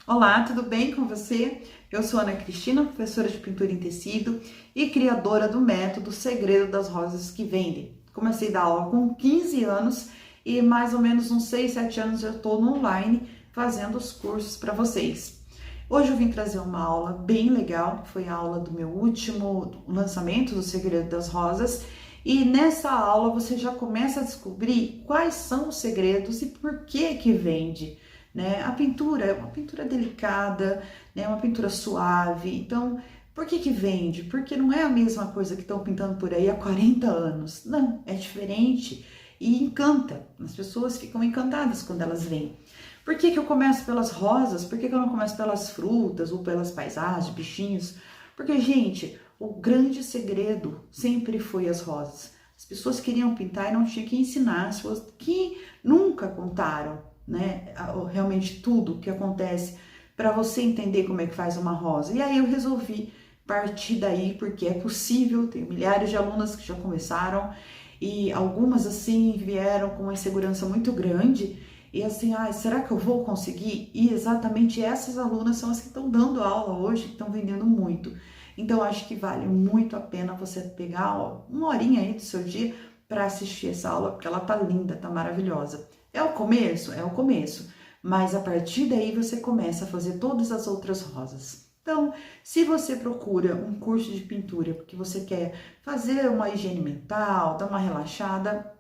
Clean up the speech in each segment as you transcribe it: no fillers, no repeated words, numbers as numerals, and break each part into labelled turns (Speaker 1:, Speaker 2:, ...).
Speaker 1: Olá, tudo bem com você? Eu sou Ana Cristina, professora de pintura em tecido e criadora do método Segredo das Rosas que Vendem. Comecei a dar aula com 15 anos e mais ou menos uns 6, 7 anos eu estou no online fazendo os cursos para vocês. Hoje eu vim trazer uma aula bem legal, que foi a aula do meu último lançamento do Segredo das Rosas. E nessa aula você já começa a descobrir quais são os segredos e por que vende. Né? A pintura é uma pintura delicada, né? Uma pintura suave. Então, por que vende? Porque não é a mesma coisa que estão pintando por aí há 40 anos. Não, é diferente e encanta. As pessoas ficam encantadas quando elas vêm. Por que eu começo pelas rosas? Por que eu não começo pelas frutas ou pelas paisagens, bichinhos? Porque, gente, o grande segredo sempre foi as rosas. As pessoas queriam pintar e não tinham que ensinar, as pessoas que nunca contaram, né, realmente tudo que acontece para você entender como é que faz uma rosa. E aí eu resolvi partir daí, porque é possível, tenho milhares de alunas que já começaram e algumas assim vieram com uma insegurança muito grande e assim, será que eu vou conseguir? E exatamente essas alunas são as que estão dando aula hoje, que estão vendendo muito. Então acho que vale muito a pena você pegar uma horinha aí do seu dia para assistir essa aula, porque ela tá linda, tá maravilhosa. É o começo? É o começo. Mas a partir daí você começa a fazer todas as outras rosas. Então, se você procura um curso de pintura porque você quer fazer uma higiene mental, dar uma relaxada,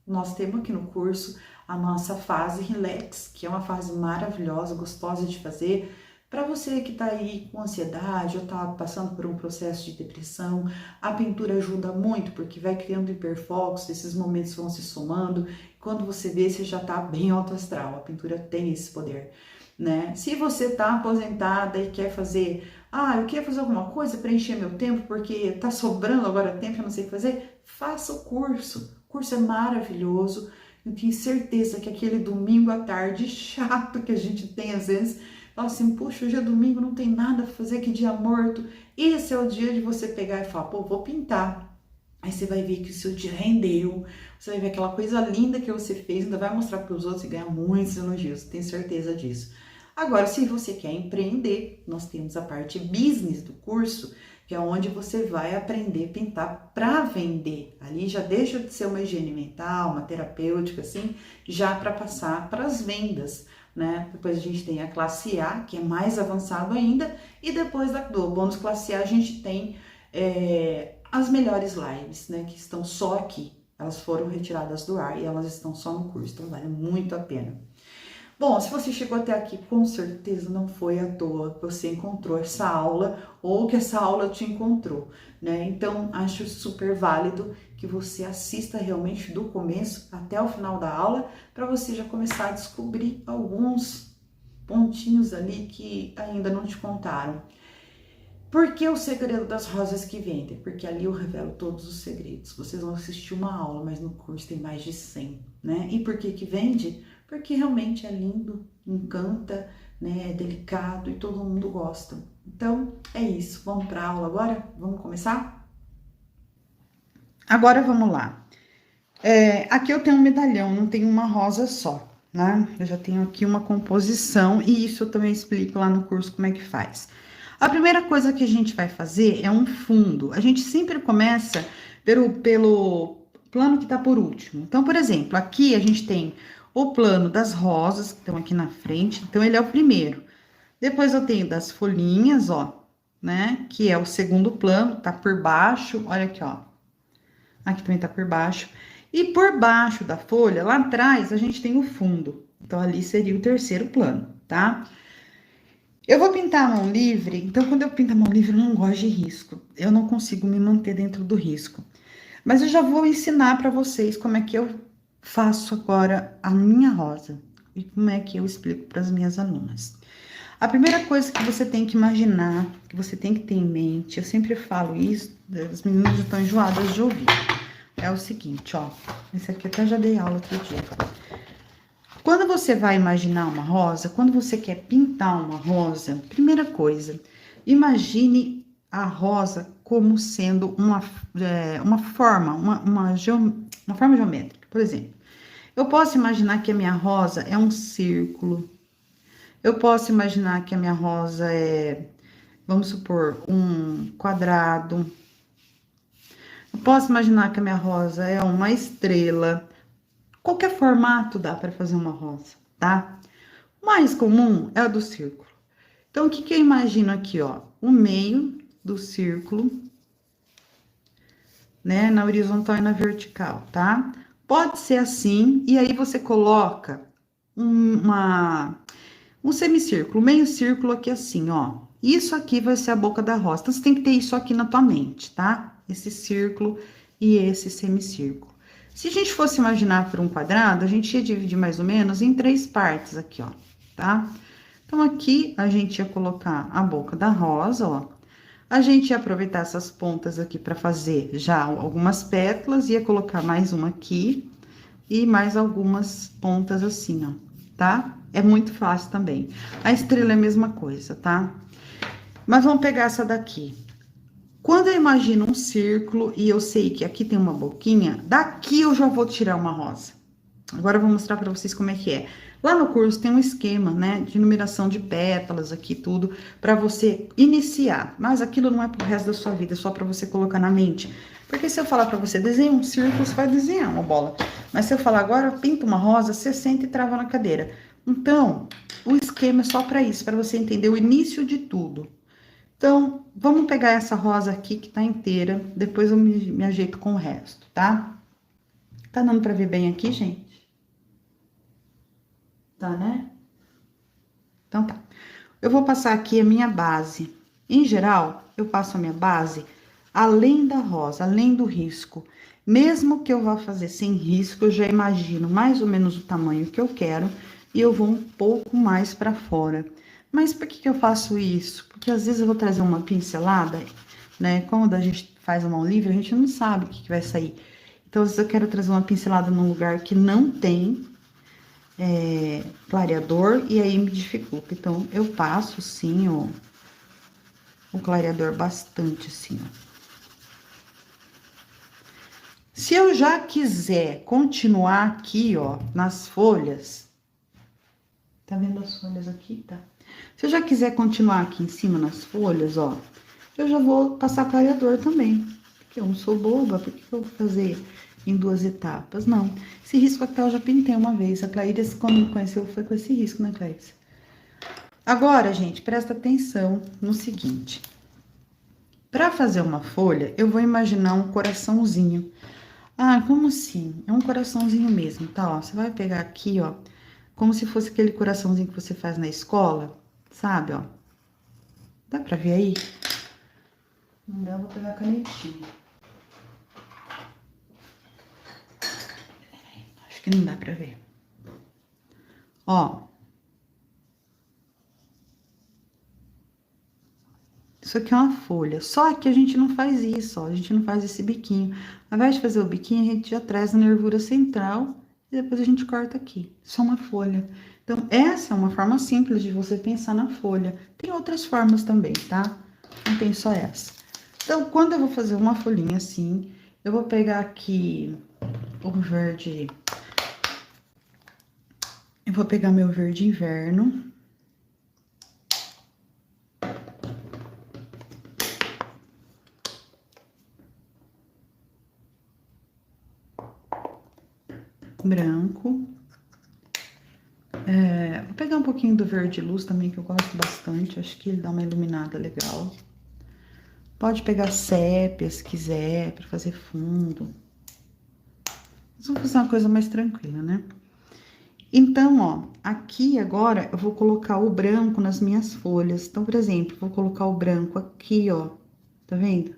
Speaker 1: nós temos aqui no curso a nossa fase Relax, que é uma fase maravilhosa, gostosa de fazer. Para você que está aí com ansiedade ou está passando por um processo de depressão, a pintura ajuda muito, porque vai criando hiperfocos, esses momentos vão se somando. Quando você vê, você já está bem alto astral. A pintura tem esse poder, né? Se você está aposentada e quer fazer, eu quero fazer alguma coisa para encher meu tempo, porque está sobrando agora tempo, eu não sei fazer, faça o curso. O curso é maravilhoso. Eu tenho certeza que aquele domingo à tarde chato que a gente tem às vezes, fala assim, puxa, hoje é domingo, não tem nada pra fazer, que dia morto. Esse é o dia de você pegar e falar, pô, vou pintar. Aí você vai ver que o seu dia rendeu, você vai ver aquela coisa linda que você fez, ainda vai mostrar para os outros e ganhar muitos elogios, tenho certeza disso. Agora, se você quer empreender, nós temos a parte business do curso, que é onde você vai aprender a pintar para vender. Ali já deixa de ser uma higiene mental, uma terapêutica, assim, já para passar para as vendas, né? Depois a gente tem a classe A, que é mais avançado ainda, e depois do bônus classe A a gente tem as melhores lives, né? Que estão só aqui. Elas foram retiradas do ar e elas estão só no curso, então vale muito a pena. Bom, se você chegou até aqui, com certeza não foi à toa que você encontrou essa aula ou que essa aula te encontrou, né? Então, acho super válido que você assista realmente do começo até o final da aula para você já começar a descobrir alguns pontinhos ali que ainda não te contaram. Por que o segredo das rosas que vendem? Porque ali eu revelo todos os segredos. Vocês vão assistir uma aula, mas no curso tem mais de 100, né? E por que vende? Porque realmente é lindo, encanta, né? É delicado e todo mundo gosta. Então, é isso. Vamos para a aula agora? Vamos começar? Agora vamos lá. Aqui eu tenho um medalhão, não tenho uma rosa só, né? Eu já tenho aqui uma composição e isso eu também explico lá no curso como é que faz. A primeira coisa que a gente vai fazer é um fundo. A gente sempre começa pelo plano que tá por último. Então, por exemplo, aqui a gente tem o plano das rosas, que estão aqui na frente. Então, ele é o primeiro. Depois eu tenho das folhinhas, ó, né? Que é o segundo plano, tá por baixo. Olha aqui, ó. Aqui também tá por baixo. E por baixo da folha, lá atrás, a gente tem o fundo. Então, ali seria o terceiro plano, tá? Eu vou pintar a mão livre, então quando eu pinto a mão livre eu não gosto de risco. Eu não consigo me manter dentro do risco. Mas eu já vou ensinar para vocês como é que eu faço agora a minha rosa. E como é que eu explico para as minhas alunas. A primeira coisa que você tem que imaginar, que você tem que ter em mente, eu sempre falo isso, as meninas já estão enjoadas de ouvir. É o seguinte, ó. Esse aqui até já dei aula outro dia. Quando você vai imaginar uma rosa, quando você quer pintar uma rosa, primeira coisa, imagine a rosa como sendo uma forma, uma forma geométrica. Por exemplo, eu posso imaginar que a minha rosa é um círculo, Eu posso imaginar que a minha rosa é, vamos supor, um quadrado. Eu posso imaginar que a minha rosa é uma estrela. Qualquer formato dá para fazer uma rosa, tá? O mais comum é o do círculo. Então, o que que eu imagino aqui, ó? O meio do círculo, né? Na horizontal e na vertical, tá? Pode ser assim, e aí você coloca um semicírculo, meio círculo aqui assim, ó. Isso aqui vai ser a boca da rosa. Então, você tem que ter isso aqui na tua mente, tá? Esse círculo e esse semicírculo. Se a gente fosse imaginar por um quadrado, a gente ia dividir mais ou menos em 3 partes aqui, ó, tá? Então, aqui a gente ia colocar a boca da rosa, ó. A gente ia aproveitar essas pontas aqui para fazer já algumas pétalas, ia colocar mais uma aqui e mais algumas pontas assim, ó, tá? É muito fácil também. A estrela é a mesma coisa, tá? Mas vamos pegar essa daqui. Quando eu imagino um círculo e eu sei que aqui tem uma boquinha, daqui eu já vou tirar uma rosa. Agora eu vou mostrar para vocês como é que é. Lá no curso tem um esquema, né, de numeração de pétalas aqui, tudo, para você iniciar. Mas aquilo não é pro resto da sua vida, é só para você colocar na mente. Porque se eu falar para você, desenha um círculo, você vai desenhar uma bola. Mas se eu falar agora, pinta uma rosa, você senta e trava na cadeira. Então, o esquema é só para isso, para você entender o início de tudo. Então, vamos pegar essa rosa aqui que tá inteira, depois eu me ajeito com o resto, tá? Tá dando para ver bem aqui, gente? Tá, né? Então tá. Eu vou passar aqui a minha base. Em geral, eu passo a minha base além da rosa, além do risco. Mesmo que eu vá fazer sem risco, eu já imagino mais ou menos o tamanho que eu quero e eu vou um pouco mais para fora. Mas por que que eu faço isso? Porque às vezes eu vou trazer uma pincelada, né? Quando a gente faz a mão livre, a gente não sabe o que que vai sair. Então, às vezes eu quero trazer uma pincelada num lugar que não tem clareador e aí me dificulta. Então, eu passo sim o clareador bastante assim, ó. Se eu já quiser continuar aqui, ó, nas folhas, tá vendo as folhas aqui, tá? Se eu já quiser continuar aqui em cima nas folhas, ó, eu já vou passar clareador também. Porque eu não sou boba, por que eu vou fazer em 2 etapas? Não. Esse risco até eu já pintei uma vez. A Clarice, quando me conheceu, foi com esse risco, né, Clarice? Agora, gente, presta atenção no seguinte. Para fazer uma folha, eu vou imaginar um coraçãozinho. Ah, como assim? É um coraçãozinho mesmo, tá? Ó, você vai pegar aqui, ó, como se fosse aquele coraçãozinho que você faz na escola, sabe, ó? Dá pra ver aí? Não dá, eu vou pegar a canetinha. Acho que não dá pra ver. Ó. Isso aqui é uma folha. Só que a gente não faz isso, ó. A gente não faz esse biquinho. Ao invés de fazer o biquinho, a gente já traz a nervura central e depois a gente corta aqui. Só uma folha. Então, essa é uma forma simples de você pensar na folha. Tem outras formas também, tá? Não tem só essa. Então, quando eu vou fazer uma folhinha assim, eu vou pegar aqui o verde. Eu vou pegar meu verde inverno. Branco. Vou pegar um pouquinho do verde luz também, que eu gosto bastante. Acho que ele dá uma iluminada legal. Pode pegar sépia, se quiser, para fazer fundo. Vamos fazer uma coisa mais tranquila, né? Então, ó, aqui agora eu vou colocar o branco nas minhas folhas. Então, por exemplo, vou colocar o branco aqui, ó. Tá vendo?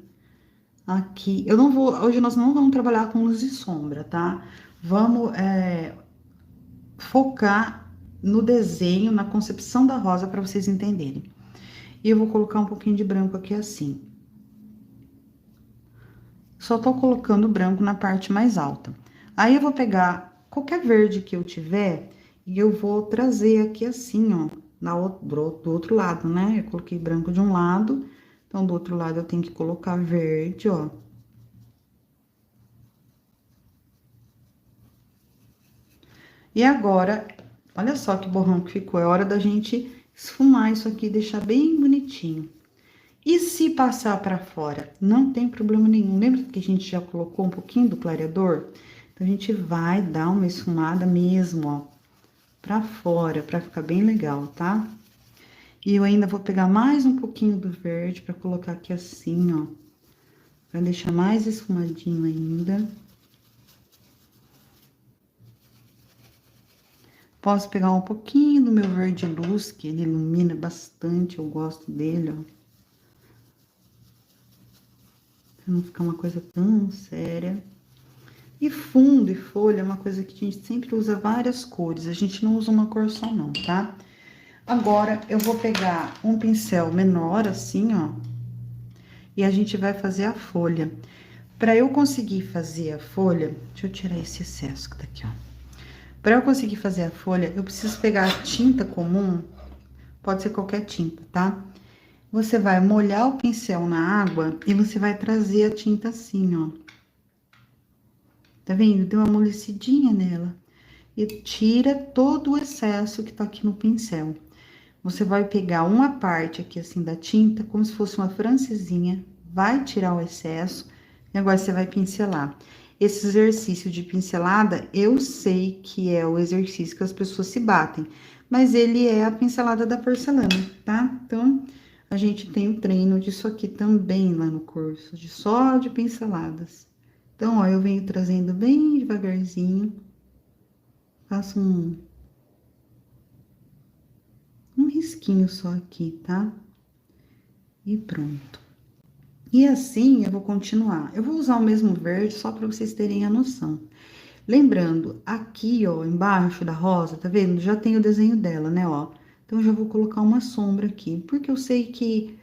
Speaker 1: Aqui. Eu não vou. Hoje nós não vamos trabalhar com luz e sombra, tá? Vamos focar no desenho, na concepção da rosa, para vocês entenderem. E eu vou colocar um pouquinho de branco aqui assim. Só tô colocando branco na parte mais alta. Aí, eu vou pegar qualquer verde que eu tiver e eu vou trazer aqui assim, ó, do outro lado, né? Eu coloquei branco de um lado, então, do outro lado eu tenho que colocar verde, ó. E agora, olha só que borrão que ficou, é hora da gente
Speaker 2: esfumar isso aqui, deixar bem bonitinho. E se passar para fora, não tem problema nenhum. Lembra que a gente já colocou um pouquinho do clareador? Então, a gente vai dar uma esfumada mesmo, ó, para fora, para ficar bem legal, tá? E eu ainda vou pegar mais um pouquinho do verde para colocar aqui assim, ó, para deixar mais esfumadinho ainda. Posso pegar um pouquinho do meu verde luz, que ele ilumina bastante, eu gosto dele, ó. Pra não ficar uma coisa tão séria. E fundo e folha é uma coisa que a gente sempre usa várias cores, a gente não usa uma cor só não, tá? Agora, eu vou pegar um pincel menor, assim, ó, e a gente vai fazer a folha. Pra eu conseguir fazer a folha, deixa eu tirar esse excesso que tá aqui, ó. Pra eu conseguir fazer a folha, eu preciso pegar a tinta comum, pode ser qualquer tinta, tá? Você vai molhar o pincel na água e você vai trazer a tinta assim, ó. Tá vendo? Deu uma amolecidinha nela. E tira todo o excesso que tá aqui no pincel. Você vai pegar uma parte aqui assim da tinta, como se fosse uma francesinha, vai tirar o excesso e agora você vai pincelar. Esse exercício de pincelada, eu sei que é o exercício que as pessoas se batem, mas ele é a pincelada da porcelana, tá? Então, a gente tem o treino disso aqui também lá no curso, de só de pinceladas. Então, ó, eu venho trazendo bem devagarzinho, faço um risquinho só aqui, tá? E pronto. E assim eu vou continuar. Eu vou usar o mesmo verde só para vocês terem a noção. Lembrando, aqui, ó, embaixo da rosa, tá vendo? Já tem o desenho dela, né, ó. Então, eu já vou colocar uma sombra aqui, porque eu sei que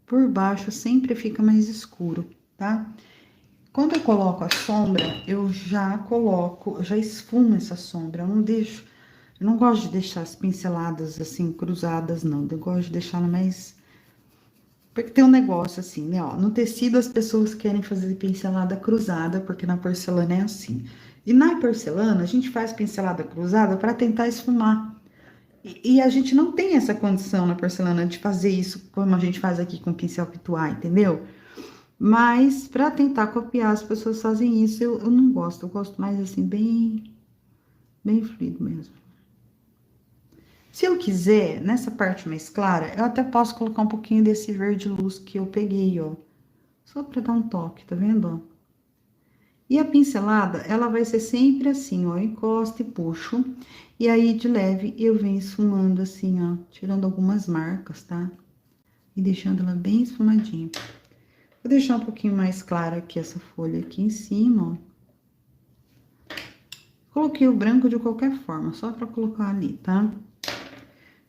Speaker 2: por baixo sempre fica mais escuro, tá? Quando eu coloco a sombra, eu já esfumo essa sombra, eu não deixo, eu não gosto de deixar as pinceladas assim, cruzadas, não. Eu gosto de deixar ela mais. Porque tem um negócio assim, né, ó, no tecido as pessoas querem fazer pincelada cruzada, porque na porcelana é assim. E na porcelana, a gente faz pincelada cruzada para tentar esfumar. E a gente não tem essa condição na porcelana de fazer isso como a gente faz aqui com pincel pituá, entendeu? Mas para tentar copiar, as pessoas fazem isso, eu não gosto, eu gosto mais assim, bem fluido mesmo. Se eu quiser, nessa parte mais clara, eu até posso colocar um pouquinho desse verde luz que eu peguei, ó. Só para dar um toque, tá vendo, ó? E a pincelada, ela vai ser sempre assim, ó, encosto e puxo. E aí, de leve, eu venho esfumando assim, ó, tirando algumas marcas, tá? E deixando ela bem esfumadinha. Vou deixar um pouquinho mais clara aqui essa folha aqui em cima, ó. Coloquei o branco de qualquer forma, só pra colocar ali, tá?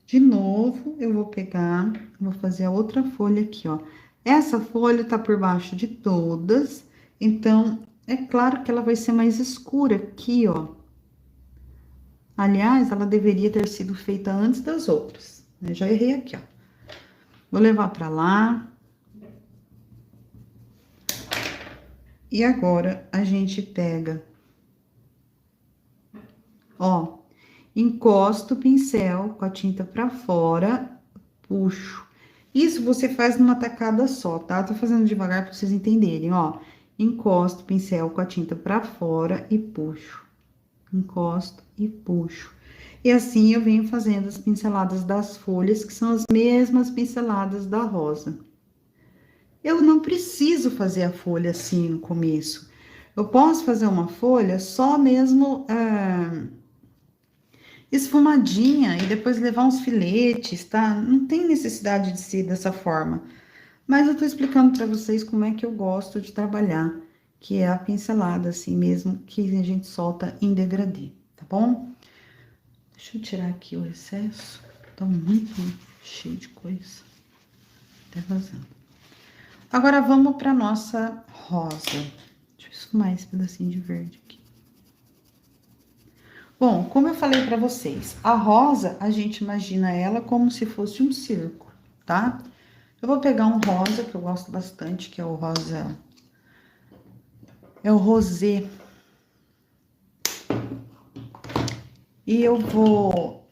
Speaker 2: De novo, eu vou pegar, vou fazer a outra folha aqui, ó. Essa folha tá por baixo de todas, então, é claro que ela vai ser mais escura aqui, ó. Aliás, ela deveria ter sido feita antes das outras, né? Já errei aqui, ó. Vou levar pra lá. E agora, a gente pega, ó, encosto o pincel com a tinta pra fora, puxo. Isso você faz numa tacada só, tá? Tô fazendo devagar pra vocês entenderem, ó. Encosto o pincel com a tinta pra fora e puxo. Encosto e puxo. E assim eu venho fazendo as pinceladas das folhas, que são as mesmas pinceladas da rosa. Eu não preciso fazer a folha assim no começo. Eu posso fazer uma folha só mesmo esfumadinha e depois levar uns filetes, tá? Não tem necessidade de ser dessa forma. Mas eu tô explicando para vocês como é que eu gosto de trabalhar, que é a pincelada assim mesmo, que a gente solta em degradê, tá bom? Deixa eu tirar aqui o excesso, tá muito cheio de coisa, tá vazando. Agora, vamos pra nossa rosa. Deixa eu esfumar esse pedacinho de verde aqui. Bom, como eu falei pra vocês, a rosa, a gente imagina ela como se fosse um circo, tá? Eu vou pegar um rosa, que eu gosto bastante, que é o rosa... É o rosé. E eu vou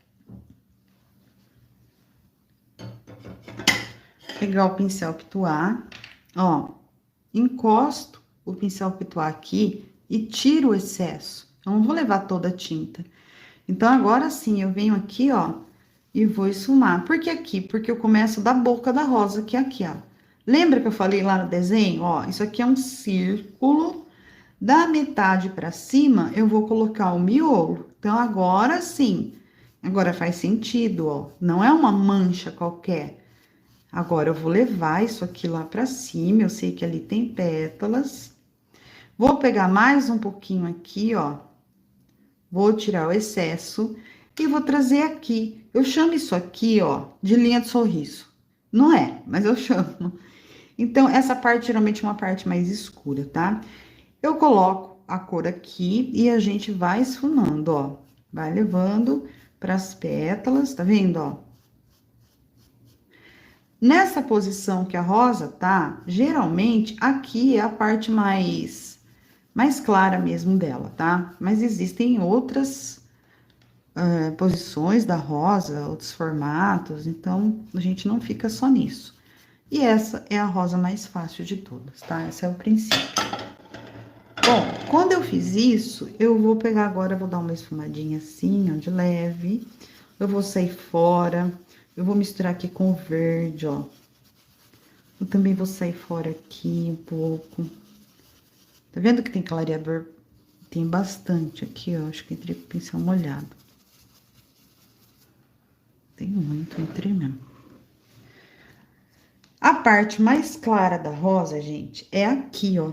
Speaker 2: Pegar o pincel Pituá, ó, encosto o pincel Pituá aqui e tiro o excesso. Eu não vou levar toda a tinta. Então, agora sim, eu venho aqui, ó, e vou esfumar. Por que aqui? Porque eu começo da boca da rosa, que é aqui, ó. Lembra que eu falei lá no desenho? Ó, isso aqui é um círculo. Da metade para cima, eu vou colocar o miolo. Então, agora sim. Agora faz sentido, ó. Não é uma mancha qualquer. Agora, eu vou levar isso aqui lá para cima. Eu sei que ali tem pétalas. Vou pegar mais um pouquinho aqui, ó. Vou tirar o excesso e vou trazer aqui. Eu chamo isso aqui, ó, de linha de sorriso. Não é, mas eu chamo. Então, essa parte geralmente é uma parte mais escura, tá? Eu coloco a cor aqui e a gente vai esfumando, ó. Vai levando para as pétalas, tá vendo, ó? Nessa posição que a rosa tá, geralmente aqui é a parte mais clara mesmo dela, tá? Mas existem outras posições da rosa, outros formatos, então a gente não fica só nisso. E essa é a rosa mais fácil de todas, tá? Esse é o princípio. Bom, quando eu fiz isso, eu vou pegar agora, vou dar uma esfumadinha assim, ó, de leve. Eu vou sair fora, eu vou misturar aqui com o verde, ó. Eu também vou sair fora aqui um pouco. Tá vendo que tem clareador? Tem bastante aqui, ó, acho que entrei com o pincel molhado. Tem muito, entrei mesmo. A parte mais clara da rosa, gente, é aqui, ó.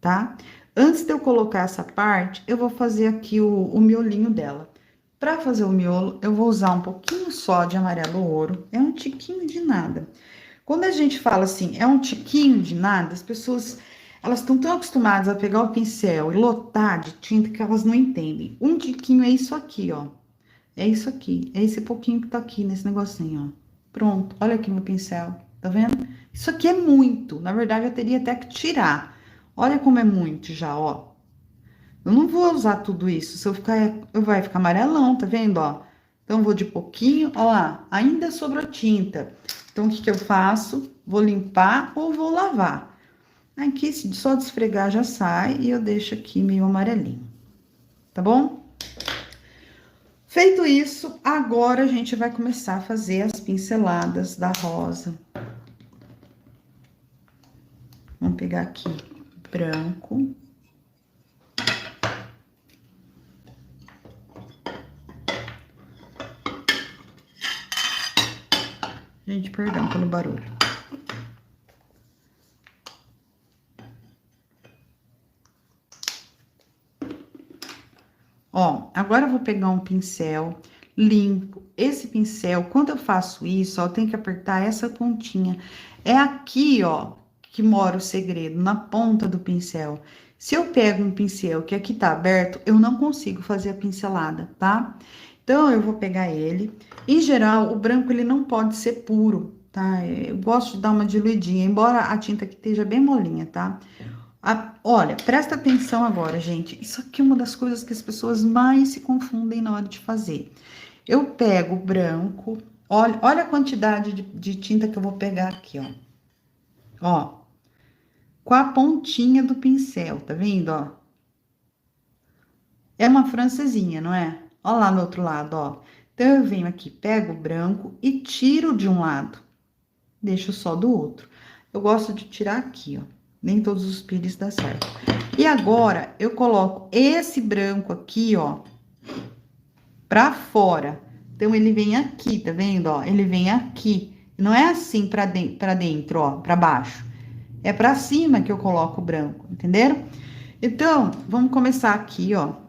Speaker 2: Tá? Antes de eu colocar essa parte, eu vou fazer aqui o miolinho dela. Para fazer o miolo, eu vou usar um pouquinho só de amarelo ouro. É um tiquinho de nada. Quando a gente fala assim, é um tiquinho de nada, as pessoas, elas estão tão acostumadas a pegar o pincel e lotar de tinta que elas não entendem. Um tiquinho é isso aqui, ó. É isso aqui. É esse pouquinho que tá aqui nesse negocinho, ó. Pronto. Olha aqui meu pincel. Tá vendo? Isso aqui é muito. Na verdade, eu teria até que tirar. Olha como é muito já, ó. Eu não vou usar tudo isso. Se eu ficar, vai ficar amarelão, tá vendo, ó? Então, eu vou de pouquinho, ó lá, ainda sobrou tinta. Então, o que que eu faço? Vou limpar ou vou lavar. Aqui, só de esfregar já sai e eu deixo aqui meio amarelinho, tá bom? Feito isso, agora a gente vai começar a fazer as pinceladas da rosa. Vamos pegar aqui branco. Gente, perdão pelo barulho. Ó, agora eu vou pegar um pincel limpo. Esse pincel, quando eu faço isso, ó, eu tenho que apertar essa pontinha. É aqui, ó, que mora o segredo, na ponta do pincel. Se eu pego um pincel que aqui tá aberto, eu não consigo fazer a pincelada, tá? Então, eu vou pegar ele. Em geral, o branco, ele não pode ser puro, tá? Eu gosto de dar uma diluidinha, embora a tinta aqui esteja bem molinha, tá? Olha, presta atenção agora, gente. Isso aqui é uma das coisas que as pessoas mais se confundem na hora de fazer. Eu pego o branco, olha a quantidade de tinta que eu vou pegar aqui, ó. Ó, com a pontinha do pincel, tá vendo, ó? É uma francesinha, não é? Ó lá no outro lado, ó. Então, eu venho aqui, pego o branco e tiro de um lado. Deixo só do outro. Eu gosto de tirar aqui, ó. Nem todos os pires dá certo. E agora, eu coloco esse branco aqui, ó, pra fora. Então, ele vem aqui, tá vendo, ó? Ele vem aqui. Não é assim pra dentro, ó, pra baixo. É pra cima que eu coloco o branco, entenderam? Então, vamos começar aqui, ó.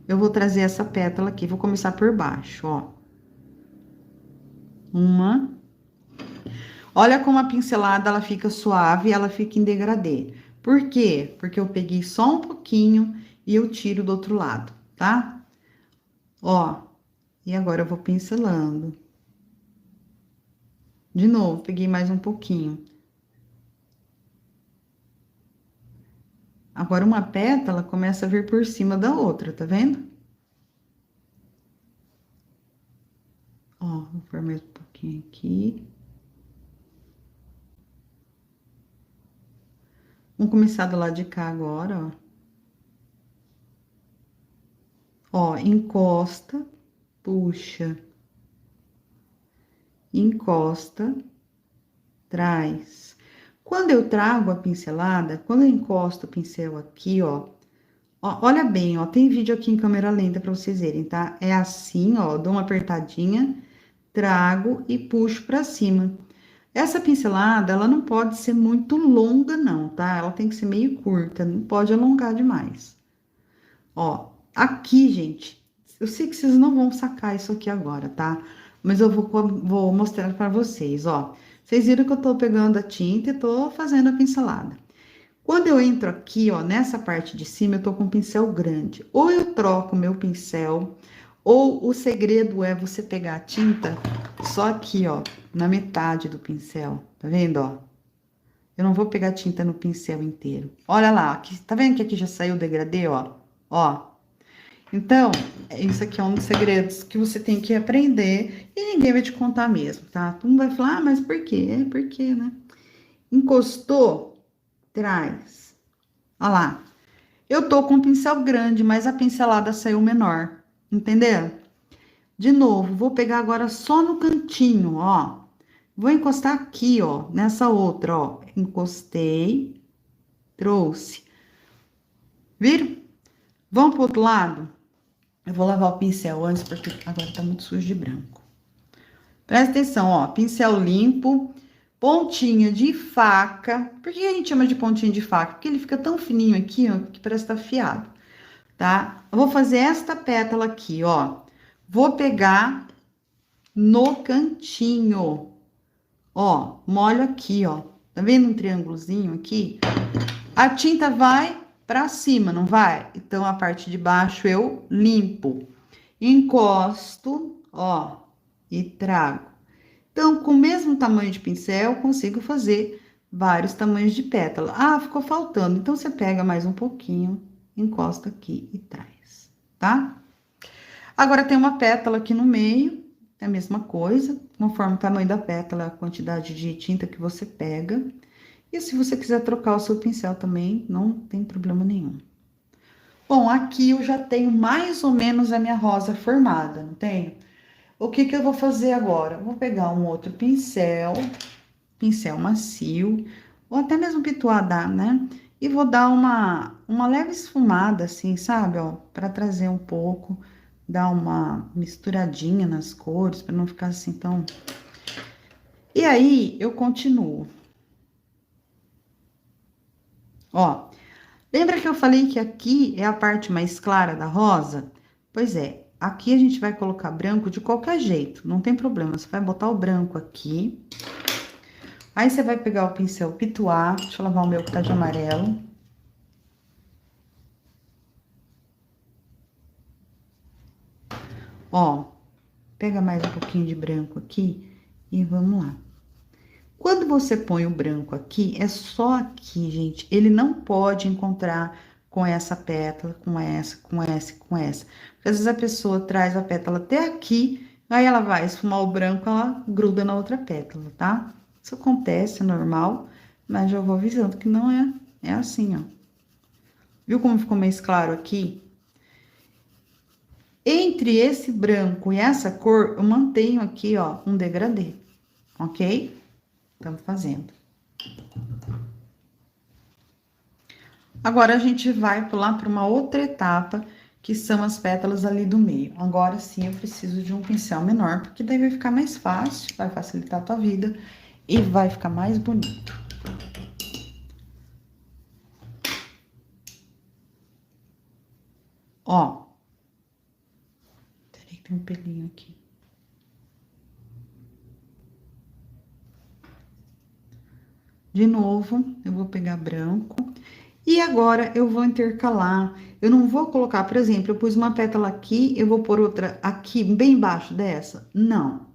Speaker 2: Eu vou trazer essa pétala aqui, vou começar por baixo, ó. Uma. Olha como a pincelada, ela fica suave, ela fica em degradê. Por quê? Porque eu peguei só um pouquinho e eu tiro do outro lado, tá? Ó, e agora eu vou pincelando. De novo, peguei mais um pouquinho. Agora, uma pétala começa a vir por cima da outra, tá vendo? Ó, vou pôr mais um pouquinho aqui. Vamos começar do lado de cá agora, ó. Ó, encosta, puxa, encosta, traz. Quando eu trago a pincelada, quando eu encosto o pincel aqui, ó, olha bem, ó, tem vídeo aqui em câmera lenta para vocês verem, tá? É assim, ó, dou uma apertadinha, trago e puxo para cima. Essa pincelada, ela não pode ser muito longa, não, tá? Ela tem que ser meio curta, não pode alongar demais. Ó, aqui, gente, eu sei que vocês não vão sacar isso aqui agora, tá? Mas eu vou mostrar para vocês, ó. Vocês viram que eu tô pegando a tinta e tô fazendo a pincelada. Quando eu entro aqui, ó, nessa parte de cima, eu tô com um pincel grande. Ou eu troco o meu pincel, ou o segredo é você pegar a tinta só aqui, ó, na metade do pincel. Tá vendo, ó? Eu não vou pegar tinta no pincel inteiro. Olha lá, aqui, tá vendo que aqui já saiu o degradê, ó? Ó. Então, isso aqui é um dos segredos que você tem que aprender e ninguém vai te contar mesmo, tá? Tu não vai falar, ah, mas por quê? É porque, né? Encostou, traz. Olha lá. Eu tô com um pincel grande, mas a pincelada saiu menor. Entendeu? De novo, vou pegar agora só no cantinho, ó. Vou encostar aqui, ó, nessa outra, ó. Encostei, trouxe. Viram? Vamos pro outro lado? Eu vou lavar o pincel antes, porque agora tá muito sujo de branco. Presta atenção, ó. Pincel limpo, pontinha de faca. Por que a gente chama de pontinha de faca? Porque ele fica tão fininho aqui, ó, que parece que tá afiado, tá? Eu vou fazer esta pétala aqui, ó. Vou pegar no cantinho, ó. Molho aqui, ó. Tá vendo um triângulozinho aqui? A tinta vai pra cima, não vai? Então, a parte de baixo eu limpo. Encosto, ó, e trago. Então, com o mesmo tamanho de pincel, eu consigo fazer vários tamanhos de pétala. Ah, ficou faltando. Então, você pega mais um pouquinho, encosta aqui e traz, tá? Agora, tem uma pétala aqui no meio, é a mesma coisa. Conforme o tamanho da pétala, a quantidade de tinta que você pega. E se você quiser trocar o seu pincel também, não tem problema nenhum. Bom, aqui eu já tenho mais ou menos a minha rosa formada, não tenho? O que que eu vou fazer agora? Vou pegar um outro pincel, pincel macio, ou até mesmo pituadar, né? E vou dar uma leve esfumada, assim, sabe? Ó, para trazer um pouco, dar uma misturadinha nas cores, para não ficar assim tão... E aí, eu continuo. Ó, lembra que eu falei que aqui é a parte mais clara da rosa? Pois é, aqui a gente vai colocar branco de qualquer jeito, não tem problema. Você vai botar o branco aqui. Aí, você vai pegar o pincel pituá. Deixa eu lavar o meu que tá de amarelo. Ó, pega mais um pouquinho de branco aqui e vamos lá. Quando você põe o branco aqui, é só aqui, gente. Ele não pode encontrar com essa pétala, com essa, com essa, com essa. Porque às vezes a pessoa traz a pétala até aqui, aí ela vai esfumar o branco, ela gruda na outra pétala, tá? Isso acontece, é normal, mas já vou avisando que não é, é assim, ó. Viu como ficou mais claro aqui? Entre esse branco e essa cor, eu mantenho aqui, ó, um degradê, ok? Estamos fazendo. Agora, a gente vai pular para uma outra etapa, que são as pétalas ali do meio. Agora sim, eu preciso de um pincel menor, porque daí vai ficar mais fácil, vai facilitar a tua vida e vai ficar mais bonito. Ó. Peraí, tem um pelinho aqui. De novo, eu vou pegar branco. E agora, eu vou intercalar. Eu não vou colocar, por exemplo, eu pus uma pétala aqui, eu vou pôr outra aqui, bem embaixo dessa? Não.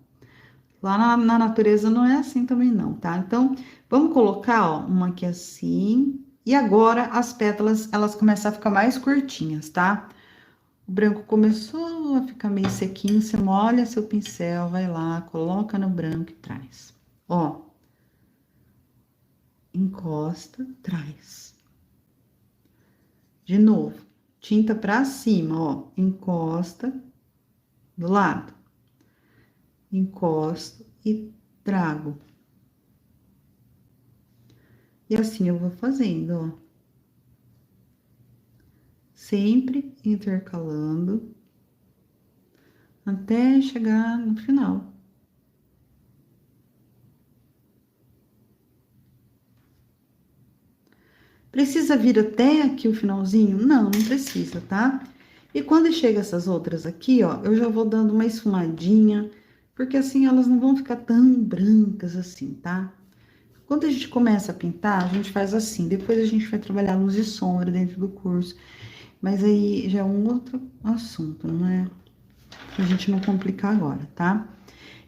Speaker 2: Lá na natureza não é assim também não, tá? Então, vamos colocar, ó, uma aqui assim. E agora, as pétalas, elas começam a ficar mais curtinhas, tá? O branco começou a ficar meio sequinho, você molha seu pincel, vai lá, coloca no branco e traz. Ó. encosta, traz. De novo, tinta pra cima, ó, encosta do lado. Encosto e trago. E assim eu vou fazendo, ó. Sempre intercalando até chegar no final. Precisa vir até aqui o finalzinho? Não, não precisa, tá? E quando chega essas outras aqui, ó, eu já vou dando uma esfumadinha, porque assim elas não vão ficar tão brancas assim, tá? Quando a gente começa a pintar, a gente faz assim, depois a gente vai trabalhar luz e sombra dentro do curso, mas aí já é um outro assunto, não é? Pra gente não complicar agora, tá?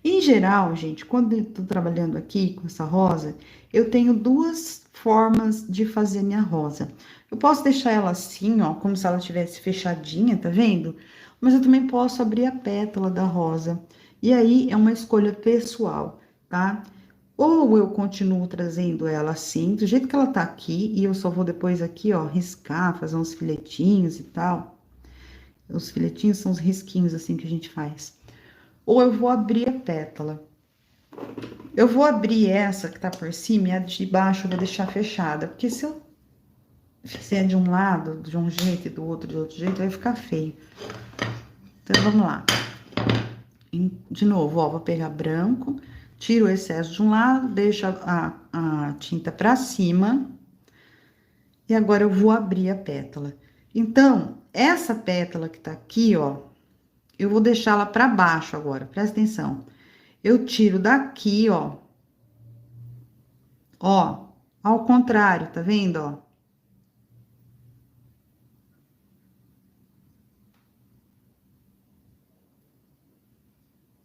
Speaker 2: Em geral, gente, quando eu tô trabalhando aqui com essa rosa, eu tenho duas formas de fazer minha rosa. Eu posso deixar ela assim, ó, como se ela tivesse fechadinha, tá vendo? Mas eu também posso abrir a pétala da rosa. E aí é uma escolha pessoal, tá? Ou eu continuo trazendo ela assim, do jeito que ela tá aqui, e eu só vou depois aqui, ó, riscar, fazer uns filetinhos e tal. Os filetinhos são os risquinhos assim que a gente faz. Ou eu vou abrir a pétala. Eu vou abrir essa que tá por cima e a de baixo eu vou deixar fechada, porque se eu fizer de um lado, de um jeito e do outro de outro jeito, vai ficar feio. Então, vamos lá. De novo, ó, vou pegar branco, tiro o excesso de um lado, deixo a tinta pra cima. E agora eu vou abrir a pétala. Então, essa pétala que tá aqui, ó, eu vou deixá-la pra baixo agora, presta atenção. Eu tiro daqui, ó, ao contrário, tá vendo, ó?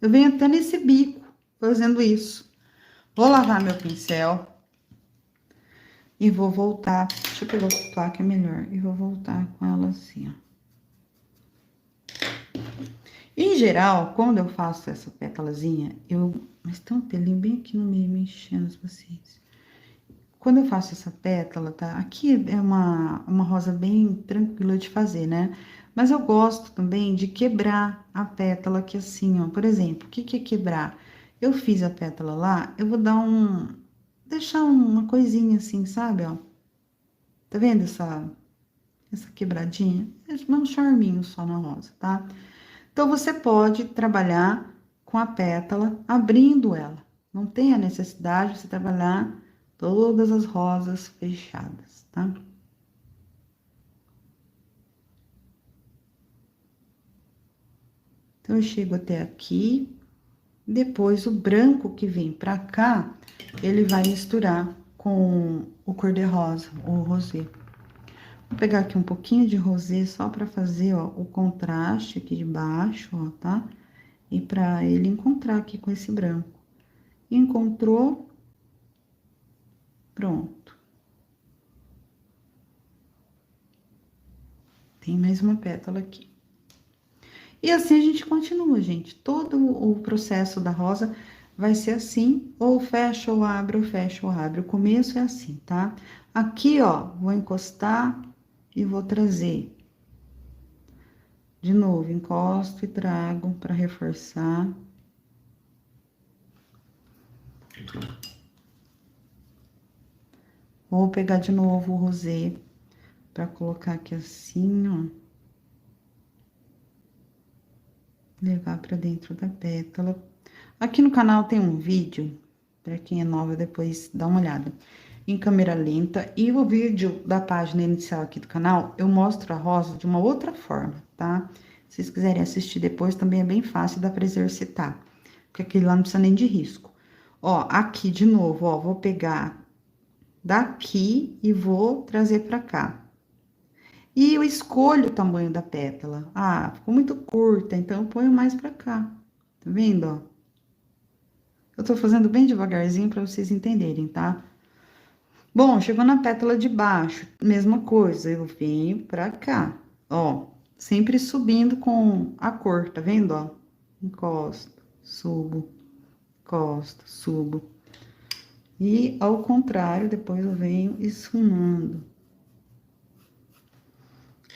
Speaker 2: Eu venho até nesse bico fazendo isso. Vou lavar meu pincel e vou voltar. Deixa eu pegar o placa, é melhor. E vou voltar com ela assim, ó. Em geral, quando eu faço essa pétalazinha, mas tem um pelinho bem aqui no meio, me enchendo as paciências. Quando eu faço essa pétala, tá? Aqui é uma rosa bem tranquila de fazer, né? Mas eu gosto também de quebrar a pétala aqui assim, ó. Por exemplo, o que que é quebrar? Eu fiz a pétala lá, eu vou dar deixar uma coisinha assim, sabe, ó? Tá vendo essa quebradinha? É um charminho só na rosa, tá? Então, você pode trabalhar com a pétala, abrindo ela. Não tem a necessidade de você trabalhar todas as rosas fechadas, tá? Então, eu chego até aqui, depois o branco que vem pra cá, ele vai misturar com o cor-de-rosa, o rosé. Vou pegar aqui um pouquinho de rosé só pra fazer, ó, o contraste aqui de baixo, ó, tá? E pra ele encontrar aqui com esse branco. Encontrou, pronto. Tem mais uma pétala aqui. E assim a gente continua, gente. Todo o processo da rosa vai ser assim, ou fecha ou abre, ou fecha ou abre. O começo é assim, tá? Aqui, ó, vou encostar e vou trazer. De novo, encosto e trago para reforçar. Vou pegar de novo o rosé para colocar aqui assim, ó. Levar para dentro da pétala. Aqui no canal tem um vídeo, para quem é nova depois dá uma olhada, em câmera lenta. E o vídeo da página inicial aqui do canal, eu mostro a rosa de uma outra forma, tá? Se vocês quiserem assistir depois, também é bem fácil, dá pra exercitar. Porque aquele lá não precisa nem de risco. Ó, aqui de novo, ó, vou pegar daqui e vou trazer pra cá. E eu escolho o tamanho da pétala. Ah, ficou muito curta, então eu ponho mais pra cá. Tá vendo, ó? Eu tô fazendo bem devagarzinho pra vocês entenderem, tá? Bom, chegou na pétala de baixo, mesma coisa, eu venho pra cá, ó. Sempre subindo com a cor, tá vendo, ó? Encosto, subo, encosto, subo. E ao contrário, depois eu venho esfumando.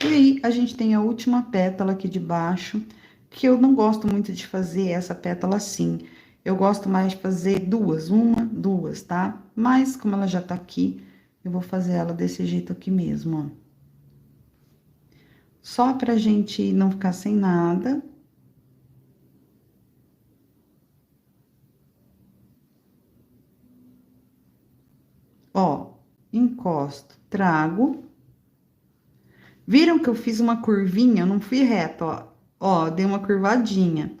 Speaker 2: E aí, a gente tem a última pétala aqui de baixo, que eu não gosto muito de fazer essa pétala assim. Eu gosto mais de fazer duas, uma, duas, tá? Mas, como ela já tá aqui, eu vou fazer ela desse jeito aqui mesmo, ó. Só pra gente não ficar sem nada. Ó, encosto, trago. Viram que eu fiz uma curvinha? Eu não fui reta, ó. Ó, dei uma curvadinha.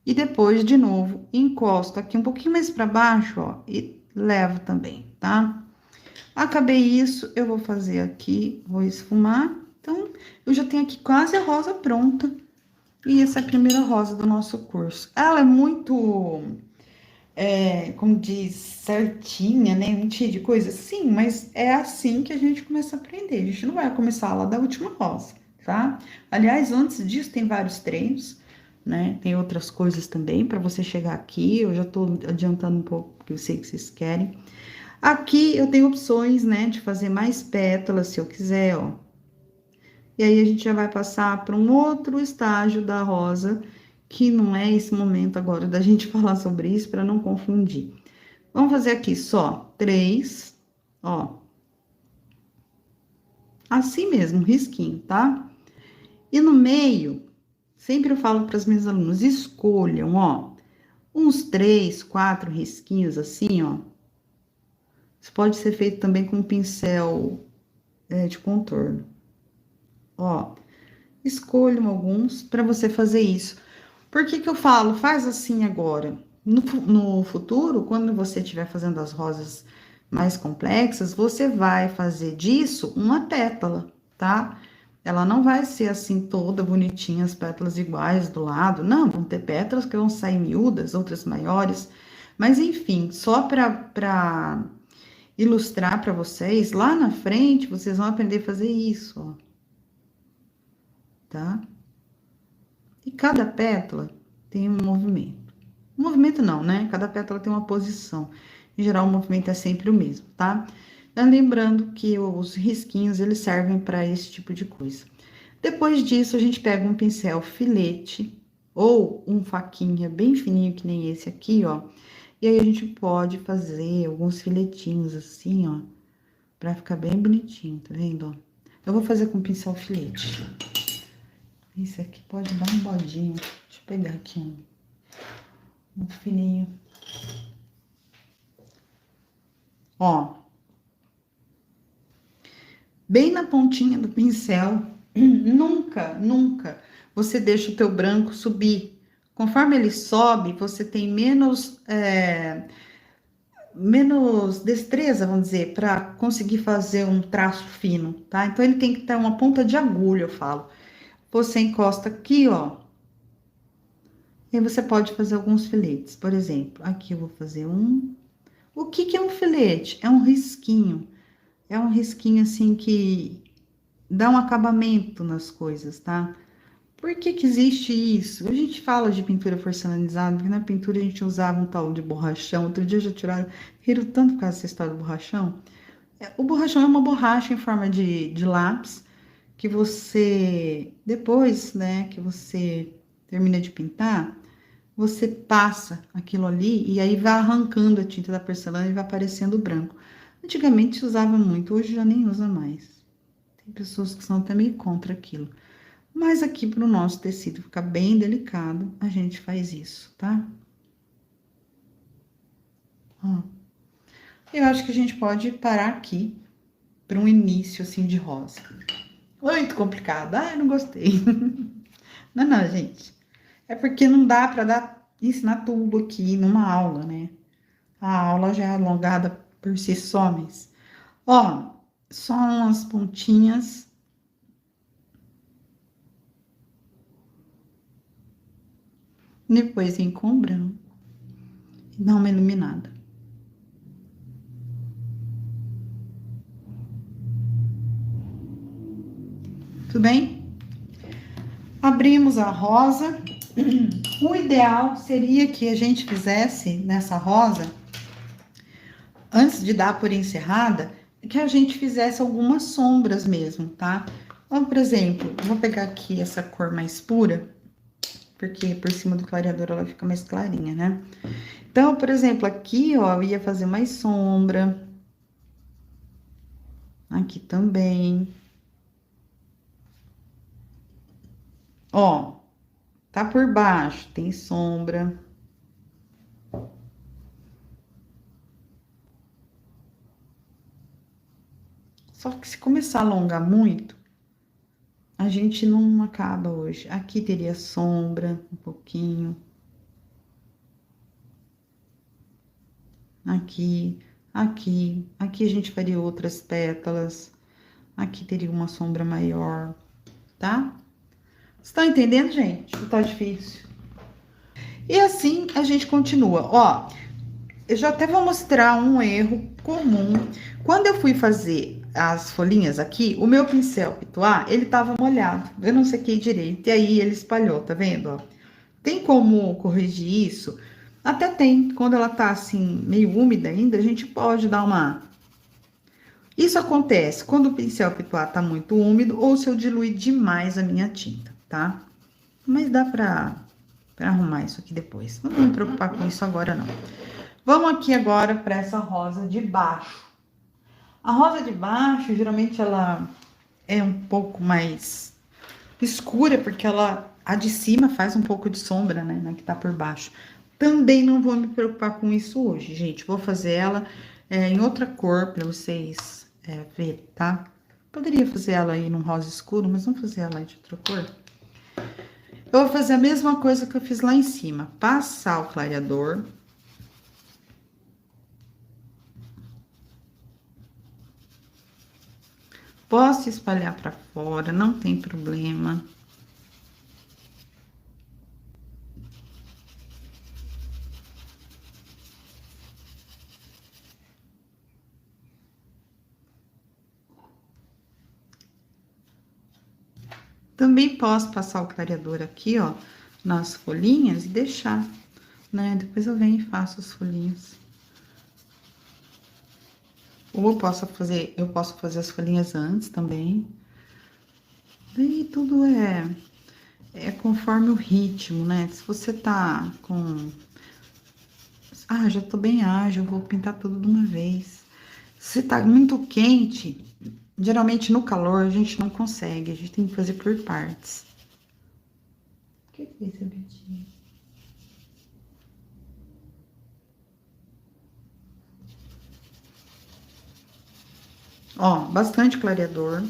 Speaker 2: E depois, de novo, encosto aqui um pouquinho mais pra baixo, ó, e levo também, tá? Acabei isso, eu vou fazer aqui, vou esfumar. Então, eu já tenho aqui quase a rosa pronta. E essa é a primeira rosa do nosso curso. Ela é muito, como diz, certinha, né? Mentira de coisa. Sim, mas é assim que a gente começa a aprender. A gente não vai começar lá da última rosa, tá? Aliás, antes disso, tem vários treinos, né? Tem outras coisas também para você chegar aqui. Eu já tô adiantando um pouco, porque eu sei que vocês querem. Aqui eu tenho opções, né, de fazer mais pétalas, se eu quiser, ó. E aí a gente já vai passar para um outro estágio da rosa, que não é esse momento agora da gente falar sobre isso, para não confundir. Vamos fazer aqui só 3, ó. Assim mesmo, risquinho, tá? E no meio, sempre eu falo para as minhas alunas, escolham, ó, uns 3, 4 risquinhos assim, ó. Isso pode ser feito também com um pincel de contorno. Ó, escolham alguns para você fazer isso. Por que que eu falo? Faz assim agora. No futuro, quando você estiver fazendo as rosas mais complexas, você vai fazer disso uma pétala, tá? Ela não vai ser assim toda bonitinha, as pétalas iguais do lado. Não, vão ter pétalas que vão sair miúdas, outras maiores. Mas enfim, só para ilustrar para vocês, lá na frente vocês vão aprender a fazer isso, ó. Tá? E cada pétala tem um movimento. Movimento não, né? Cada pétala tem uma posição. Em geral, o movimento é sempre o mesmo, tá? Então, lembrando que os risquinhos, eles servem para esse tipo de coisa. Depois disso, a gente pega um pincel filete ou um faquinha bem fininho, que nem esse aqui, ó. E aí, a gente pode fazer alguns filetinhos assim, ó, pra ficar bem bonitinho, tá vendo, ó? Eu vou fazer com pincel filete. Esse aqui pode dar um bodinho. Deixa eu pegar aqui um fininho. Ó. Bem na pontinha do pincel. Nunca você deixa o teu branco subir. Conforme ele sobe, você tem menos destreza, vamos dizer, para conseguir fazer um traço fino, tá? Então, ele tem que ter uma ponta de agulha, eu falo. Você encosta aqui, ó. E aí você pode fazer alguns filetes. Por exemplo, aqui eu vou fazer um. O que que é um filete? É um risquinho. É um risquinho assim que dá um acabamento nas coisas, tá? Por que que existe isso? A gente fala de pintura porcelanizada, porque na pintura a gente usava um tal de borrachão. Outro dia já tiraram, riram tanto por causa dessa história do borrachão. O borrachão é uma borracha em forma de lápis, que você, depois, né, que você termina de pintar, você passa aquilo ali e aí vai arrancando a tinta da porcelana e vai aparecendo branco. Antigamente se usava muito, hoje já nem usa mais. Tem pessoas que são até meio contra aquilo. Mas aqui para o nosso tecido ficar bem delicado, a gente faz isso, tá? Ó. Eu acho que a gente pode parar aqui para um início assim de rosa. Muito complicado. Ah, eu não gostei. Não, gente. É porque não dá para ensinar tudo aqui numa aula, né? A aula já é alongada por si só, mas... Ó, só umas pontinhas. Depois vem com branco. E dá uma iluminada. Tudo bem? Abrimos a rosa. O ideal seria que a gente fizesse nessa rosa antes de dar por encerrada, que a gente fizesse algumas sombras mesmo, tá? Então, por exemplo, eu vou pegar aqui essa cor mais pura, porque por cima do clareador ela fica mais clarinha, né? Então, por exemplo, aqui, ó, eu ia fazer mais sombra. Aqui também. Ó, tá por baixo, tem sombra. Só que se começar a alongar muito, a gente não acaba hoje. Aqui teria sombra, um pouquinho. Aqui, aqui a gente faria outras pétalas. Aqui teria uma sombra maior, tá? Vocês estão entendendo, gente? Não tá difícil. E assim a gente continua. Ó, eu já até vou mostrar um erro comum. Quando eu fui fazer as folhinhas aqui, o meu pincel Pituá, ele tava molhado. Eu não sequei direito, e aí ele espalhou, tá vendo, ó? Tem como corrigir isso? Até tem. Quando ela tá assim, meio úmida ainda, a gente pode dar uma... Isso acontece quando o pincel Pituá tá muito úmido ou se eu diluir demais a minha tinta, tá? Mas dá pra arrumar isso aqui depois. Não vou me preocupar com isso agora, não. Vamos aqui agora para essa rosa de baixo. A rosa de baixo, geralmente ela é um pouco mais escura, porque a de cima faz um pouco de sombra, né, na que tá por baixo. Também não vou me preocupar com isso hoje, gente. Vou fazer ela em outra cor para vocês verem, tá? Poderia fazer ela aí num rosa escuro, mas vamos fazer ela de outra cor. Eu vou fazer a mesma coisa que eu fiz lá em cima. Passar o clareador. Posso espalhar para fora, não tem problema. Também posso passar o clareador aqui, ó, nas folhinhas e deixar, né? Depois eu venho e faço as folhinhas. Ou eu posso fazer as folhinhas antes também. E tudo é conforme o ritmo, né? Se você tá com... Ah, já tô bem ágil, vou pintar tudo de uma vez. Se tá muito quente, geralmente no calor a gente não consegue, a gente tem que fazer por partes. O que é isso, Betinho? Ó, bastante clareador.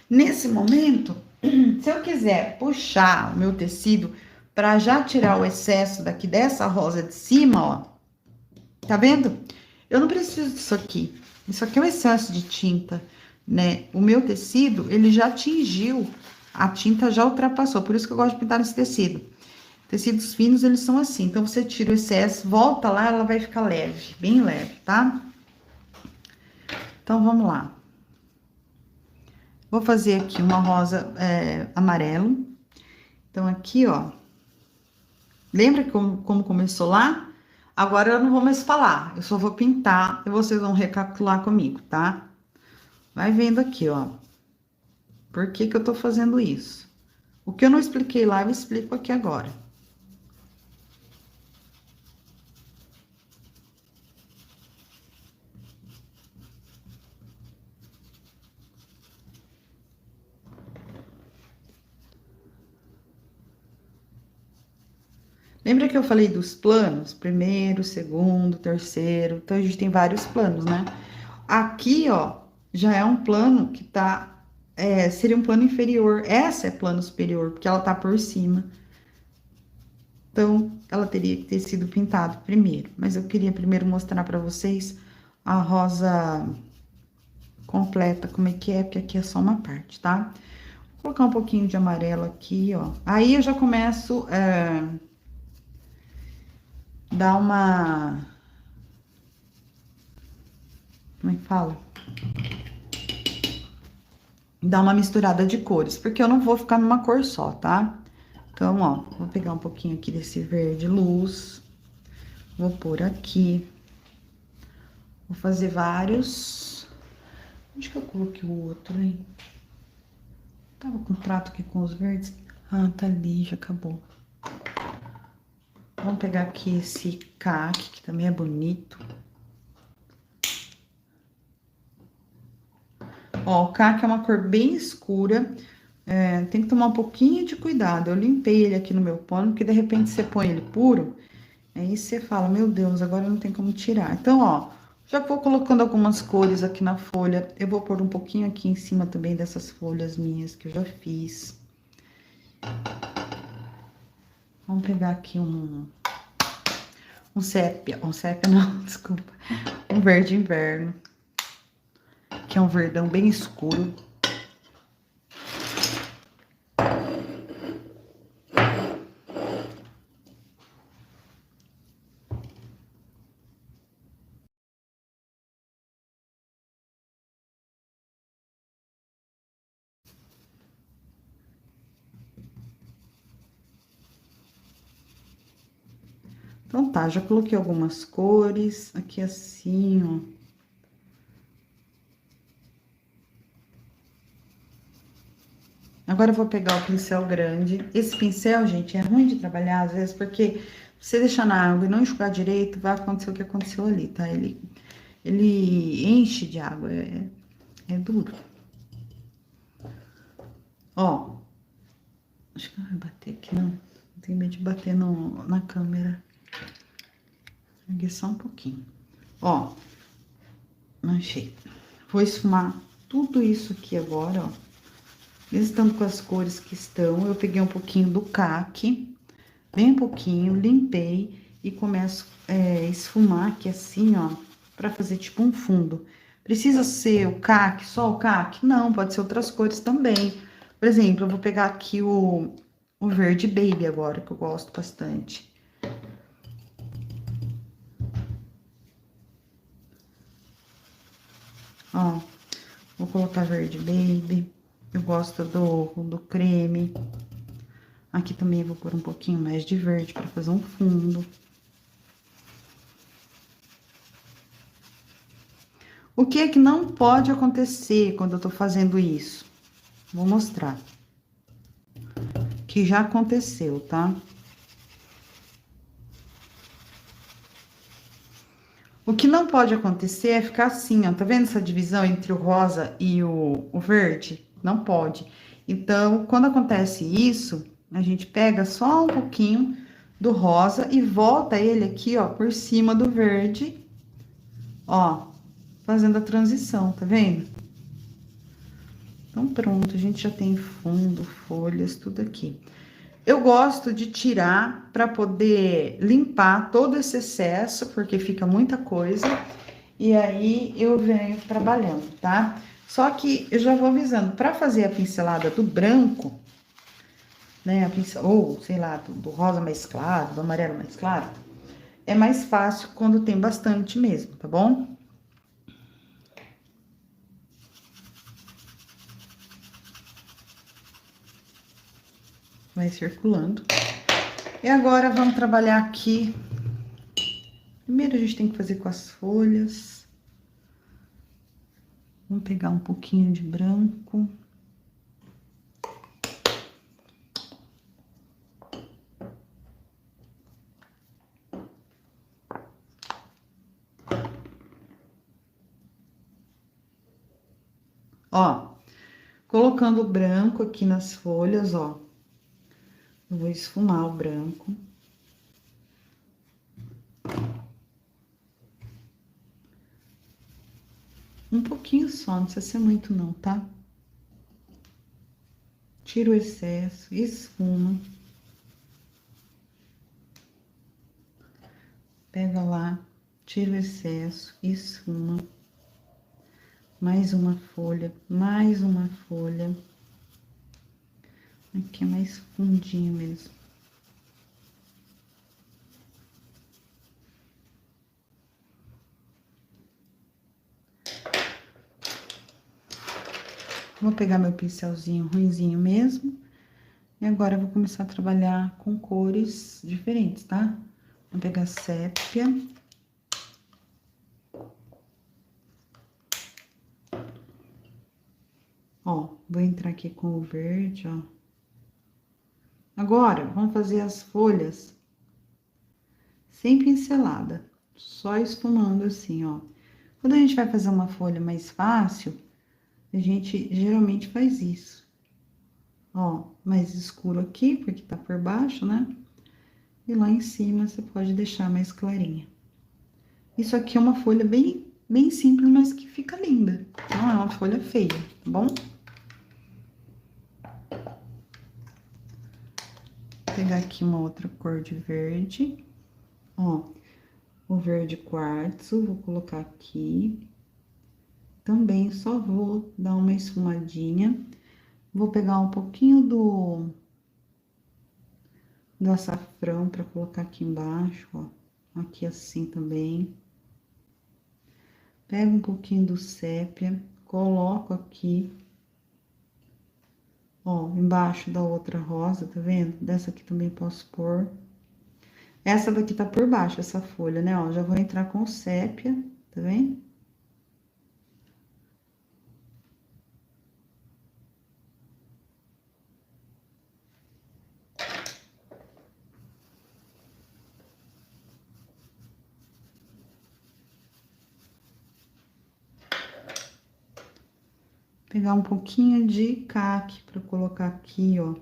Speaker 2: Nesse momento, se eu quiser puxar o meu tecido para já tirar o excesso daqui dessa rosa de cima, ó, tá vendo? Eu não preciso disso aqui. Isso aqui é o excesso de tinta, né? O meu tecido, ele já atingiu, a tinta já ultrapassou, por isso que eu gosto de pintar nesse tecido. Tecidos finos, eles são assim, então você tira o excesso, volta lá, ela vai ficar leve, bem leve, tá? Então, vamos lá. Vou fazer aqui uma rosa amarelo. Então, aqui, ó. Lembra como começou lá? Agora, eu não vou mais falar. Eu só vou pintar e vocês vão recapitular comigo, tá? Vai vendo aqui, ó. Por que que eu tô fazendo isso? O que eu não expliquei lá, eu explico aqui agora. Lembra que eu falei dos planos? Primeiro, segundo, terceiro. Então, a gente tem vários planos, né? Aqui, ó, já é um plano que tá... seria um plano inferior. Essa é plano superior, porque ela tá por cima. Então, ela teria que ter sido pintada primeiro. Mas eu queria primeiro mostrar pra vocês a rosa completa, como é que é, porque aqui é só uma parte, tá? Vou colocar um pouquinho de amarelo aqui, ó. Aí, eu já começo... dar uma... Como é que fala? Dar uma misturada de cores, porque eu não vou ficar numa cor só, tá? Então, ó, vou pegar um pouquinho aqui desse verde luz. Vou pôr aqui. Vou fazer vários. Onde que eu coloquei o outro, hein? Tava com o prato aqui com os verdes. Ah, tá ali, já acabou. Vamos pegar aqui esse caque, que também é bonito. Ó, o caque é uma cor bem escura. Tem que tomar um pouquinho de cuidado. Eu limpei ele aqui no meu pano, porque de repente você põe ele puro, aí você fala, meu Deus, agora não tem como tirar. Então, ó, já vou colocando algumas cores aqui na folha. Eu vou pôr um pouquinho aqui em cima também dessas folhas minhas que eu já fiz. Vamos pegar aqui um sépia não, desculpa. Um verde inverno, que é um verdão bem escuro. Então tá, já coloquei algumas cores aqui assim, ó. Agora eu vou pegar o pincel grande. Esse pincel, gente, é ruim de trabalhar às vezes, porque se você deixar na água e não enxugar direito, vai acontecer o que aconteceu ali, tá? Ele enche de água, é duro. Ó, acho que não vai bater aqui, não. Não tenho medo de bater na câmera. Aqui só um pouquinho. Ó, manchei. Vou esfumar tudo isso aqui agora, ó. Mesmo estando com as cores que estão, eu peguei um pouquinho do caque, bem pouquinho, limpei e começo a esfumar aqui assim, ó, pra fazer tipo um fundo. Precisa ser o caque, só o caque? Não, pode ser outras cores também. Por exemplo, eu vou pegar aqui o verde baby agora, que eu gosto bastante. Ó, vou colocar verde baby. Eu gosto do creme. Aqui também eu vou pôr um pouquinho mais de verde para fazer um fundo. O que é que não pode acontecer quando eu tô fazendo isso? Vou mostrar. Que já aconteceu, tá? O que não pode acontecer é ficar assim, ó. Tá vendo essa divisão entre o rosa e o verde? Não pode. Então, quando acontece isso, a gente pega só um pouquinho do rosa e volta ele aqui, ó, por cima do verde, ó, fazendo a transição, tá vendo? Então, pronto, a gente já tem fundo, folhas, tudo aqui. Eu gosto de tirar para poder limpar todo esse excesso, porque fica muita coisa. E aí, eu venho trabalhando, tá? Só que eu já vou avisando, para fazer a pincelada do branco, né? Ou, sei lá, do rosa mais claro, do amarelo mais claro, é mais fácil quando tem bastante mesmo, tá bom? Vai circulando. E agora, vamos trabalhar aqui. Primeiro, a gente tem que fazer com as folhas. Vamos pegar um pouquinho de branco. Ó, colocando o branco aqui nas folhas, ó. Eu vou esfumar o branco. Um pouquinho só, não precisa ser muito não, tá? Tira o excesso, esfuma. Pega lá, tira o excesso, esfuma. Mais uma folha, mais uma folha. Aqui é mais fundinho mesmo. Vou pegar meu pincelzinho ruinzinho mesmo. E agora eu vou começar a trabalhar com cores diferentes, tá? Vou pegar sépia. Ó, vou entrar aqui com o verde, ó. Agora, vamos fazer as folhas sem pincelada, só esfumando assim, ó. Quando a gente vai fazer uma folha mais fácil, a gente geralmente faz isso. Ó, mais escuro aqui, porque tá por baixo, né? E lá em cima você pode deixar mais clarinha. Isso aqui é uma folha bem simples, mas que fica linda. Não é uma folha feia, tá bom? Vou pegar aqui uma outra cor de verde. Ó, o verde quartzo, vou colocar aqui. Também só vou dar uma esfumadinha. Vou pegar um pouquinho do açafrão para colocar aqui embaixo, ó. Aqui assim também. Pego um pouquinho do sépia, coloco aqui, ó, embaixo da outra rosa, tá vendo? Dessa aqui também posso pôr. Essa daqui tá por baixo, essa folha, né, ó, já vou entrar com sépia, tá vendo? Pegar um pouquinho de caque pra colocar aqui, ó.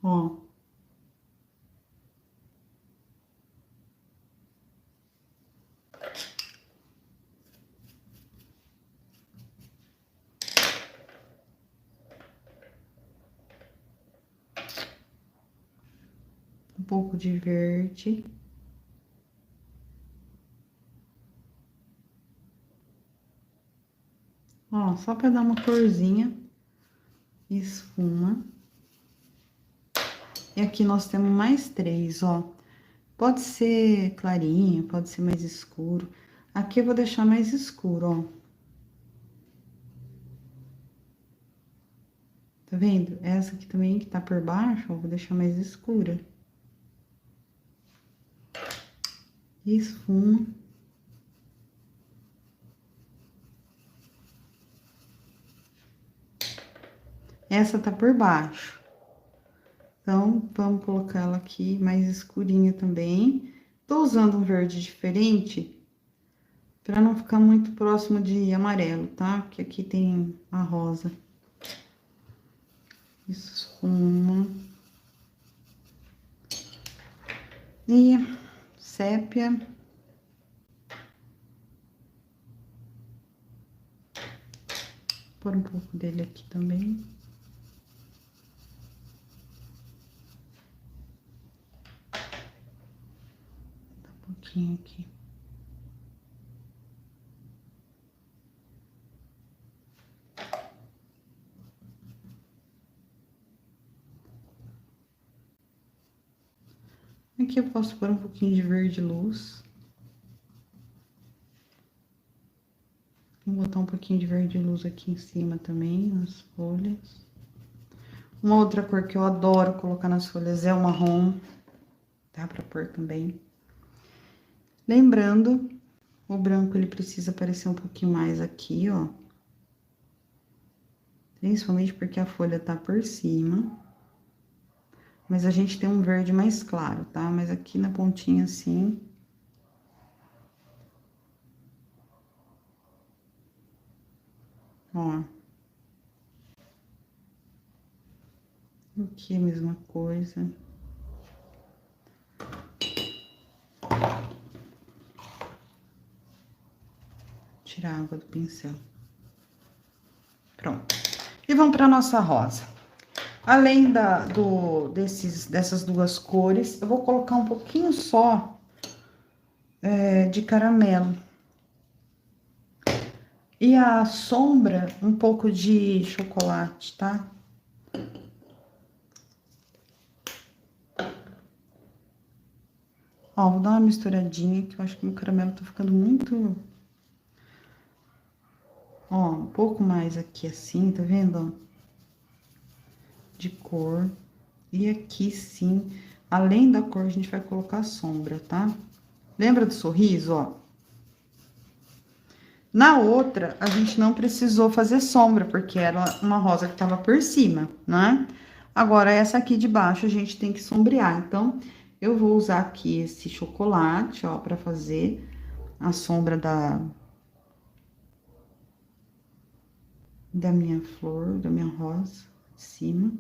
Speaker 2: Ó. Um pouco de verde. Ó, só pra dar uma corzinha. Esfuma. E aqui nós temos mais três, ó. Pode ser clarinho, pode ser mais escuro. Aqui eu vou deixar mais escuro, ó. Tá vendo? Essa aqui também, que tá por baixo, ó, vou deixar mais escura. Esfuma. Essa tá por baixo. Então, vamos colocar ela aqui mais escurinha também. Tô usando um verde diferente, pra não ficar muito próximo de amarelo, tá? Porque aqui tem a rosa. Esfuma. E sépia. Pôr um pouco dele aqui também. Um pouquinho aqui. Aqui eu posso pôr um pouquinho de verde luz. Vou botar um pouquinho de verde luz aqui em cima também, nas folhas. Uma outra cor que eu adoro colocar nas folhas é o marrom. Dá pra pôr também. Lembrando, o branco ele precisa aparecer um pouquinho mais aqui, ó. Principalmente porque a folha tá por cima. Mas a gente tem um verde mais claro, tá? Mas aqui na pontinha, assim... Ó. Aqui a mesma coisa. Tirar a água do pincel. Pronto. E vamos pra nossa rosa. Além dessas duas cores, eu vou colocar um pouquinho só de caramelo. E a sombra, um pouco de chocolate, tá? Ó, vou dar uma misturadinha, que eu acho que o caramelo tá ficando muito... Ó, um pouco mais aqui assim, tá vendo, ó? De cor. E aqui, sim, além da cor, a gente vai colocar a sombra, tá? Lembra do sorriso, ó? Na outra, a gente não precisou fazer sombra, porque era uma rosa que tava por cima, né? Agora, essa aqui de baixo, a gente tem que sombrear. Então, eu vou usar aqui esse chocolate, ó, pra fazer a sombra da minha flor, da minha rosa, em cima.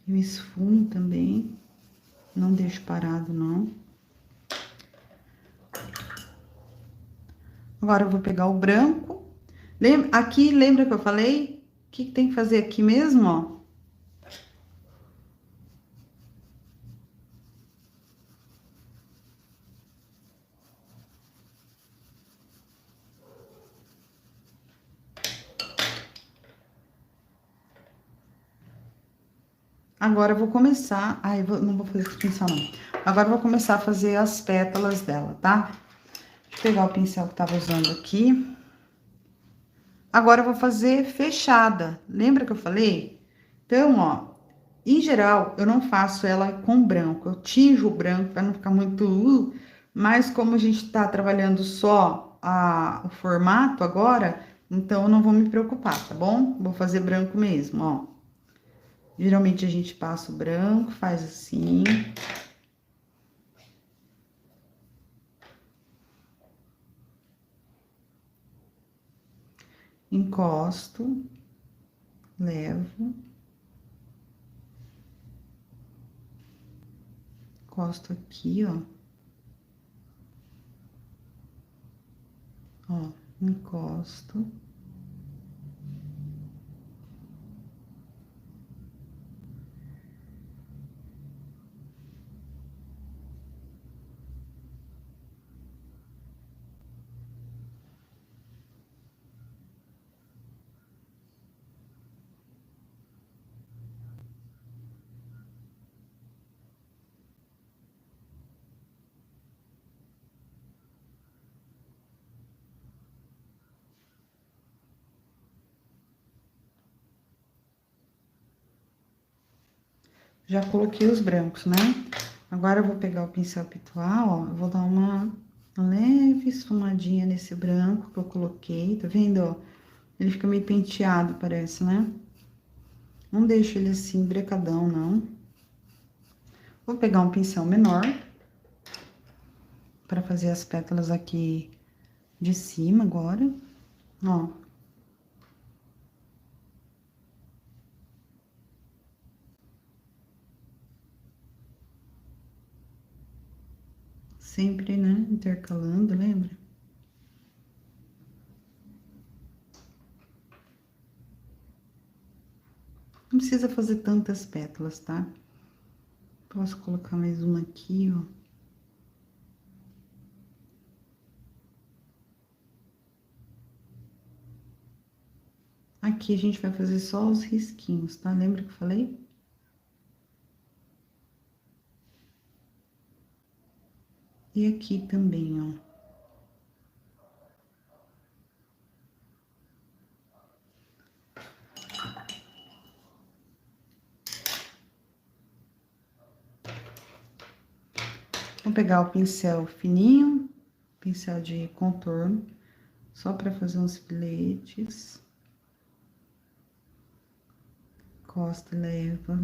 Speaker 2: Eu esfumo também, não deixo parado, não. Agora, eu vou pegar o branco. Aqui, lembra que eu falei? O que tem que fazer aqui mesmo, ó? Agora, eu vou começar... Ai, não vou fazer esse pincel, não. Agora, eu vou começar a fazer as pétalas dela, tá? Deixa eu pegar o pincel que tava usando aqui. Agora, eu vou fazer fechada. Lembra que eu falei? Então, ó, em geral, eu não faço ela com branco. Eu tinjo o branco para não ficar muito... mas como a gente tá trabalhando só o formato agora, então eu não vou me preocupar, tá bom? Vou fazer branco mesmo, ó. Geralmente, a gente passa o branco, faz assim... encosto, levo, encosto aqui, ó. Ó, encosto. Já coloquei os brancos, né? Agora, eu vou pegar o pincel pitual, ó, eu vou dar uma leve esfumadinha nesse branco que eu coloquei, tá vendo, ó? Ele fica meio penteado, parece, né? Não deixo ele assim, brecadão, não. Vou pegar um pincel menor pra fazer as pétalas aqui de cima agora, ó. Sempre, né, intercalando, lembra? Não precisa fazer tantas pétalas, tá? Posso colocar mais uma aqui, ó. Aqui a gente vai fazer só os risquinhos, tá? Lembra que eu falei? E aqui também, ó. Vou pegar o pincel fininho, pincel de contorno, só pra fazer uns filetes. Costa, leva.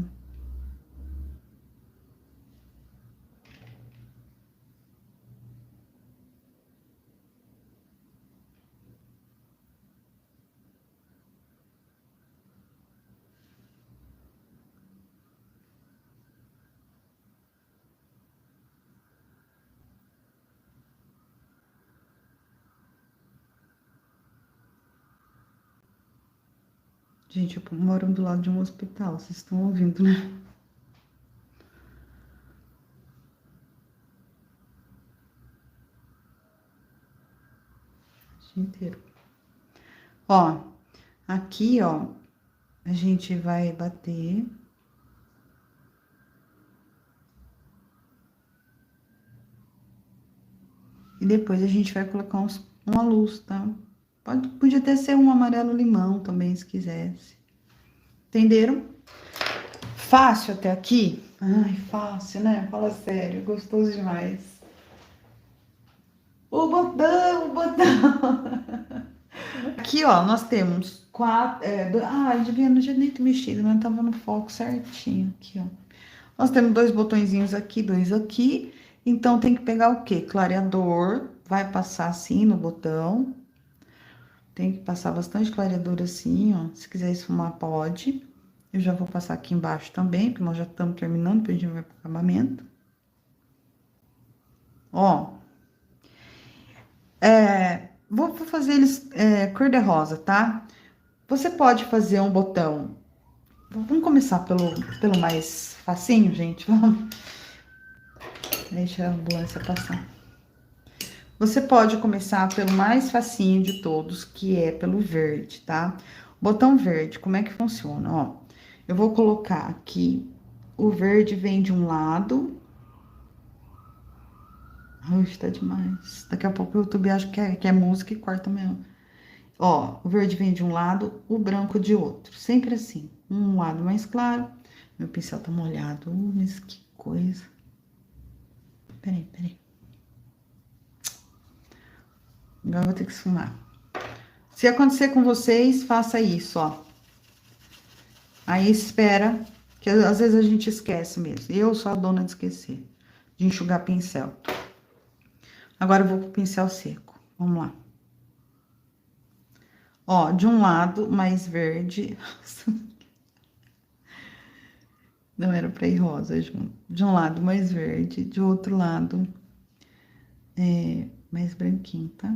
Speaker 2: Gente, eu moro do lado de um hospital, vocês estão ouvindo, né? O dia inteiro. Ó, aqui, ó, a gente vai bater E depois a gente vai colocar uma luz, tá? Podia até ser um amarelo limão também, se quisesse. Entenderam? Fácil até aqui? Ai, fácil, né? Fala sério, gostoso demais. O botão, o botão. Aqui, ó, nós temos quatro. Devia não tinha nem ter mexido, mas tava no foco certinho. Aqui, ó. Nós temos dois botõezinhos aqui, dois aqui. Então, tem que pegar o quê? Clareador. Vai passar assim no botão. Tem que passar bastante clareador assim, ó. Se quiser esfumar, pode. Eu já vou passar aqui embaixo também, porque nós já estamos terminando, depois a gente vai pro acabamento. Ó. Vou fazer eles cor de rosa, tá? Você pode fazer um botão. Vamos começar pelo mais facinho, gente. Vamos. Deixa a ambulância passar. Você pode começar pelo mais facinho de todos, que é pelo verde, tá? Botão verde, como é que funciona? Ó, eu vou colocar aqui, o verde vem de um lado. Ai, tá demais. Daqui a pouco o YouTube acha que é música e corta mesmo. Ó, o verde vem de um lado, o branco de outro. Sempre assim. Um lado mais claro. Meu pincel tá molhado. Mas que coisa. Peraí. Agora eu vou ter que esfumar. Se acontecer com vocês, faça isso, ó. Aí espera, que às vezes a gente esquece mesmo. Eu sou a dona de esquecer, de enxugar pincel. Agora eu vou pro pincel seco. Vamos lá. Ó, de um lado mais verde. Não era pra ir rosa junto. De um lado mais verde, de outro lado mais branquinho, tá?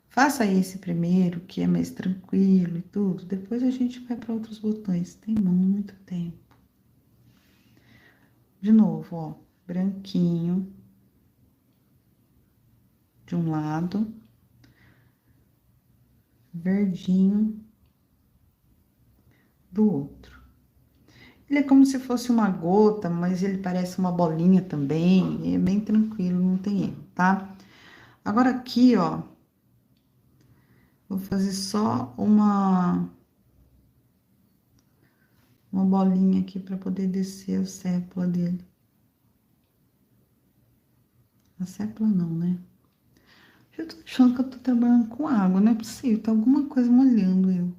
Speaker 2: Faça esse primeiro, que é mais tranquilo e tudo. Depois a gente vai para outros botões. Tem muito tempo. De novo, ó, branquinho de um lado, verdinho do outro. Ele é como se fosse uma gota, mas ele parece uma bolinha também. É bem tranquilo, não tem erro, tá? Agora aqui, ó, vou fazer só uma bolinha aqui para poder descer a sépula dele. A sépula não, né? Eu tô achando que eu tô trabalhando com água, não é possível, tá alguma coisa molhando eu.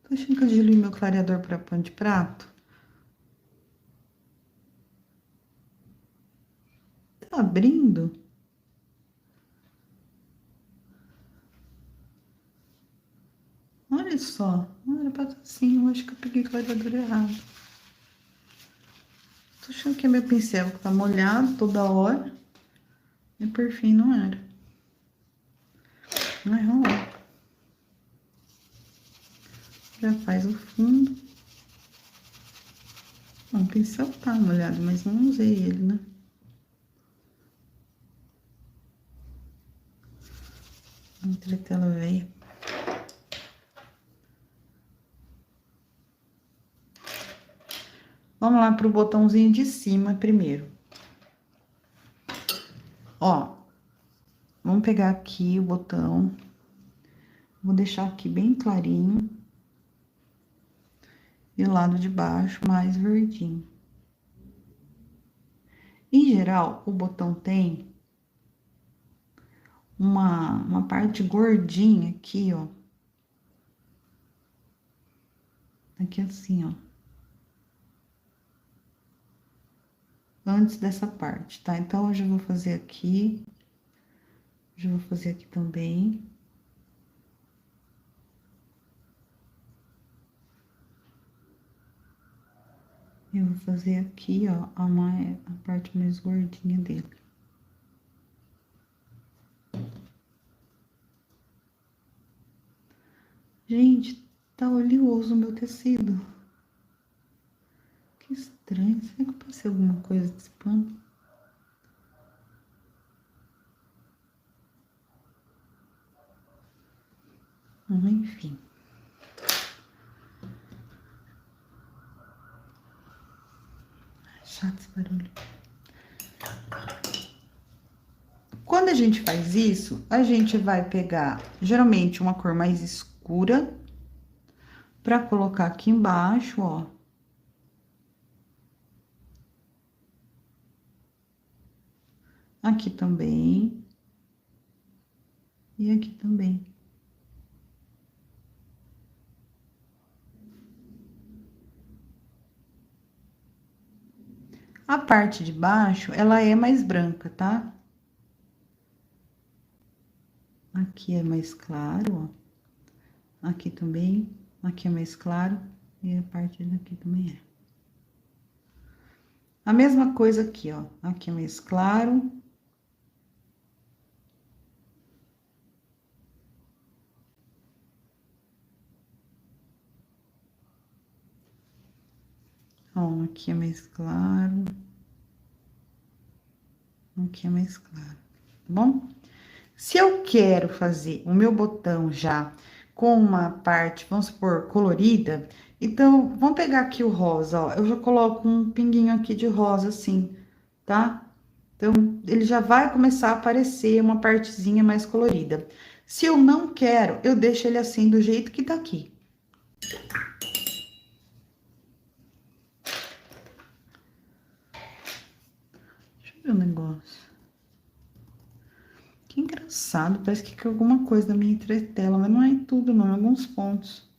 Speaker 2: Tô achando que eu diluí meu clareador para pano de prato. Tá abrindo? Olha só, não era pra estar assim, eu acho que eu peguei clareador errado. Tô achando que é meu pincel que tá molhado toda hora. E por fim não era. Mas vamos lá. Já faz o fundo. Bom, o pincel tá molhado, mas não usei ele, né? Entretela veia. Vamos lá pro botãozinho de cima primeiro. Ó, vamos pegar aqui o botão. Vou deixar aqui bem clarinho. E o lado de baixo mais verdinho. Em geral, o botão tem uma parte gordinha aqui, ó. Aqui assim, ó. Antes dessa parte, tá? Então, eu já vou fazer aqui. Já vou fazer aqui também. Eu vou fazer aqui, ó, a parte mais gordinha dele. Gente, tá oleoso o meu tecido. Que estranho. Será que eu passei alguma coisa desse pano? Enfim. Chato esse barulho. Quando a gente faz isso, a gente vai pegar, geralmente, uma cor mais escura, pra colocar aqui embaixo, ó. Aqui também. E aqui também. A parte de baixo, ela é mais branca, tá? Aqui é mais claro, ó. Aqui também. Aqui é mais claro. E a parte daqui também é. A mesma coisa aqui, ó. Aqui é mais claro. Ó, aqui é mais claro. Aqui é mais claro, tá bom? Se eu quero fazer o meu botão já com uma parte, vamos supor, colorida, então, vamos pegar aqui o rosa, ó. Eu já coloco um pinguinho aqui de rosa, assim, tá? Então, ele já vai começar a aparecer uma partezinha mais colorida. Se eu não quero, eu deixo ele assim, do jeito que tá aqui. Deixa eu ver um negócio. Que engraçado, parece que caiu alguma coisa na minha entretela, mas não é em tudo, não, em alguns pontos.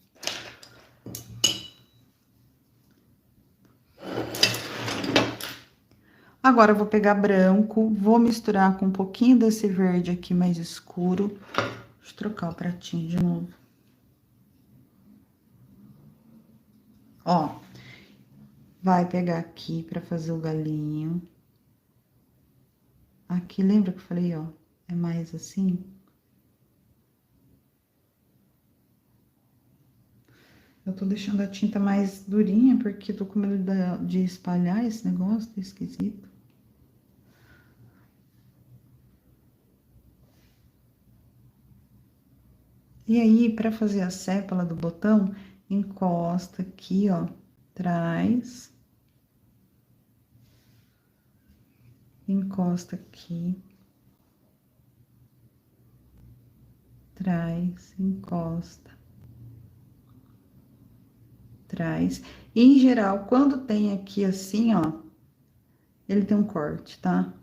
Speaker 2: Agora, eu vou pegar branco, vou misturar com um pouquinho desse verde aqui mais escuro. Deixa eu trocar o pratinho de novo. Ó, vai pegar aqui pra fazer o galinho. Aqui, lembra que eu falei, ó, é mais assim? Eu tô deixando a tinta mais durinha, porque tô com medo de espalhar esse negócio, tá esquisito. E aí, pra fazer a sépala do botão, encosta aqui, ó, traz. Encosta aqui. Traz, encosta. Traz. E, em geral, quando tem aqui assim, ó, ele tem um corte, tá?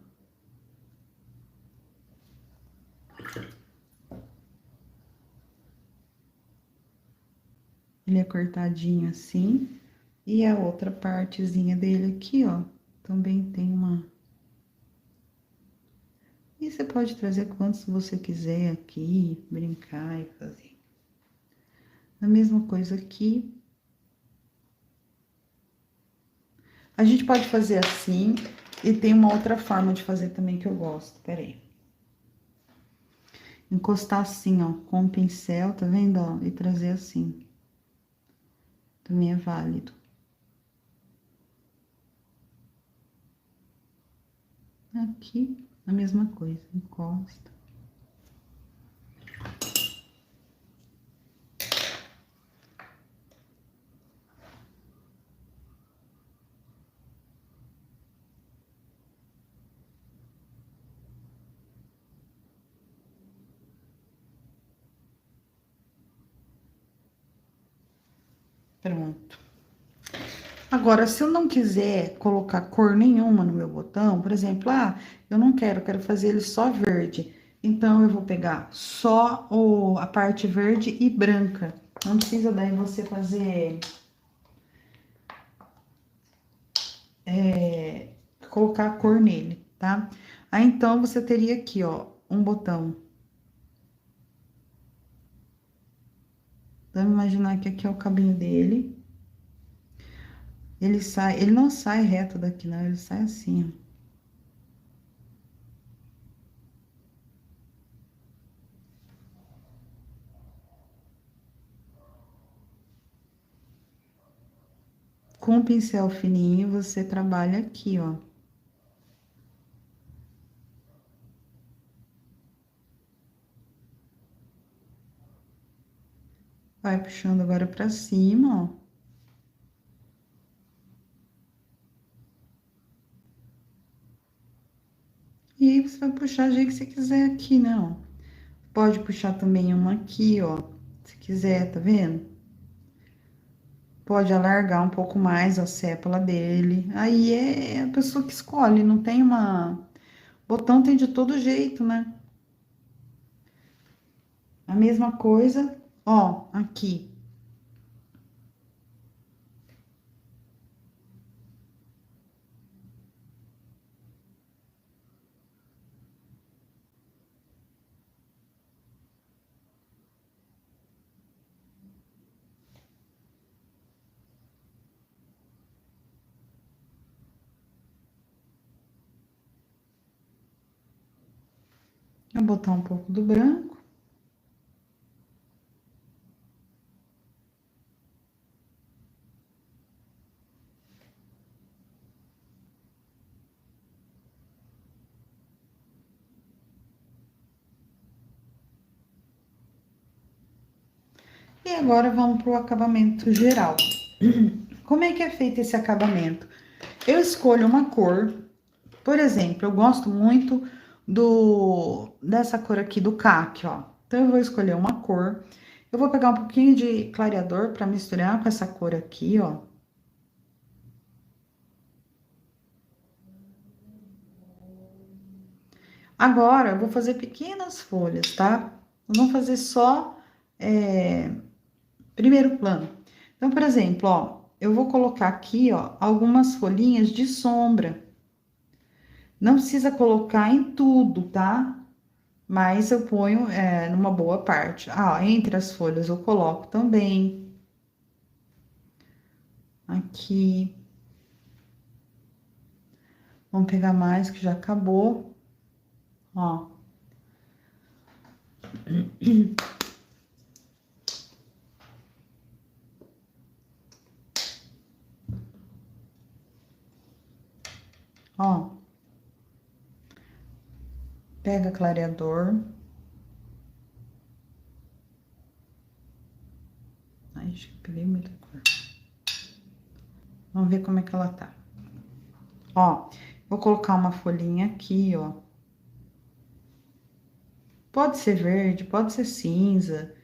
Speaker 2: Ele é cortadinho assim. E a outra partezinha dele aqui, ó, também tem uma... E você pode trazer quantos você quiser aqui, brincar e fazer. A mesma coisa aqui. A gente pode fazer assim, e tem uma outra forma de fazer também que eu gosto. Pera aí. Encostar assim, ó, com o pincel, tá vendo, ó? E trazer assim. Também é válido. Aqui, a mesma coisa, encosta. Pronto. Agora, se eu não quiser colocar cor nenhuma no meu botão, por exemplo, ah, eu não quero, quero fazer ele só verde. Então, eu vou pegar só a parte verde e branca. Não precisa daí você fazer... colocar a cor nele, tá? Aí, então, você teria aqui, ó, um botão. Vamos imaginar que aqui é o cabinho dele. Ele não sai reto daqui, não, ele sai assim, ó. Com o pincel fininho, você trabalha aqui, ó. Vai puxando agora pra cima, ó. E aí, você vai puxar do jeito que você quiser aqui, né, ó. Pode puxar também uma aqui, ó, se quiser, tá vendo? Pode alargar um pouco mais a sépala dele. Aí é a pessoa que escolhe, não tem uma... Botão tem de todo jeito, né? A mesma coisa, ó, aqui. Vou botar um pouco do branco. E agora vamos pro acabamento geral. Como é que é feito esse acabamento? Eu escolho uma cor, por exemplo, eu gosto muito dessa cor aqui do caque, ó. Então, eu vou escolher uma cor. Eu vou pegar um pouquinho de clareador para misturar com essa cor aqui, ó. Agora, eu vou fazer pequenas folhas, tá? Vamos fazer só primeiro plano. Então, por exemplo, ó, eu vou colocar aqui, ó, algumas folhinhas de sombra. Não precisa colocar em tudo, tá? Mas eu ponho numa boa parte. Ah, entre as folhas eu coloco também. Aqui. Vamos pegar mais, que já acabou. Ó. Ó. Pega clareador. Ai, acho que peguei muita cor. Vamos ver como é que ela tá. Ó, vou colocar uma folhinha aqui, ó. Pode ser verde, pode ser cinza.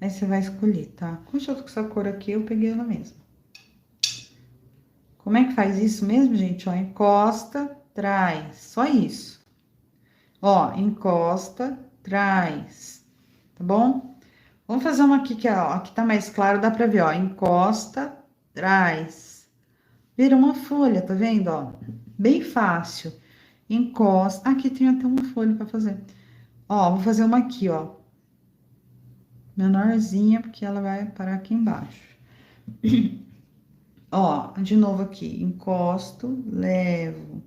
Speaker 2: Aí você vai escolher, tá? Como eu tô com essa cor aqui, eu peguei ela mesma. Como é que faz isso mesmo, gente? Ó, encosta, traz. Só isso. Ó, encosta, traz. Tá bom? Vamos fazer uma aqui que ó, aqui tá mais claro, dá pra ver, ó. Encosta, traz. Vira uma folha, tá vendo, ó? Bem fácil. Encosta. Aqui tem até uma folha pra fazer. Ó, vou fazer uma aqui, ó. Menorzinha, porque ela vai parar aqui embaixo. Ó, de novo aqui. Encosto, levo.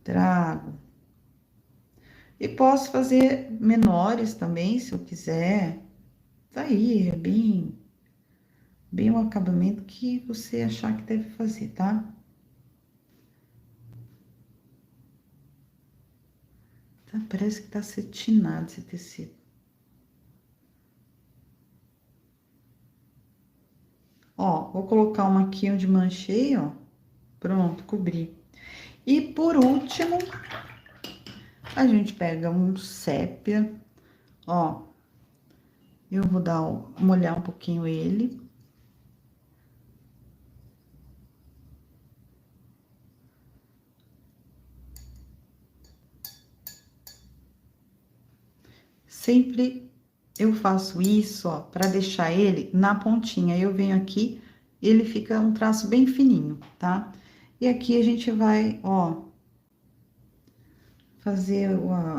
Speaker 2: Trago. E posso fazer menores também, se eu quiser. Tá aí, é bem o acabamento que você achar que deve fazer, tá? Tá, parece que tá cetinado esse tecido. Ó, vou colocar uma aqui onde manchei, ó. Pronto, cobri. E por último, a gente pega um sépia, ó. Eu vou molhar um pouquinho ele. Sempre eu faço isso, ó, para deixar ele na pontinha. Eu venho aqui, ele fica um traço bem fininho, tá? E aqui a gente vai, ó, fazer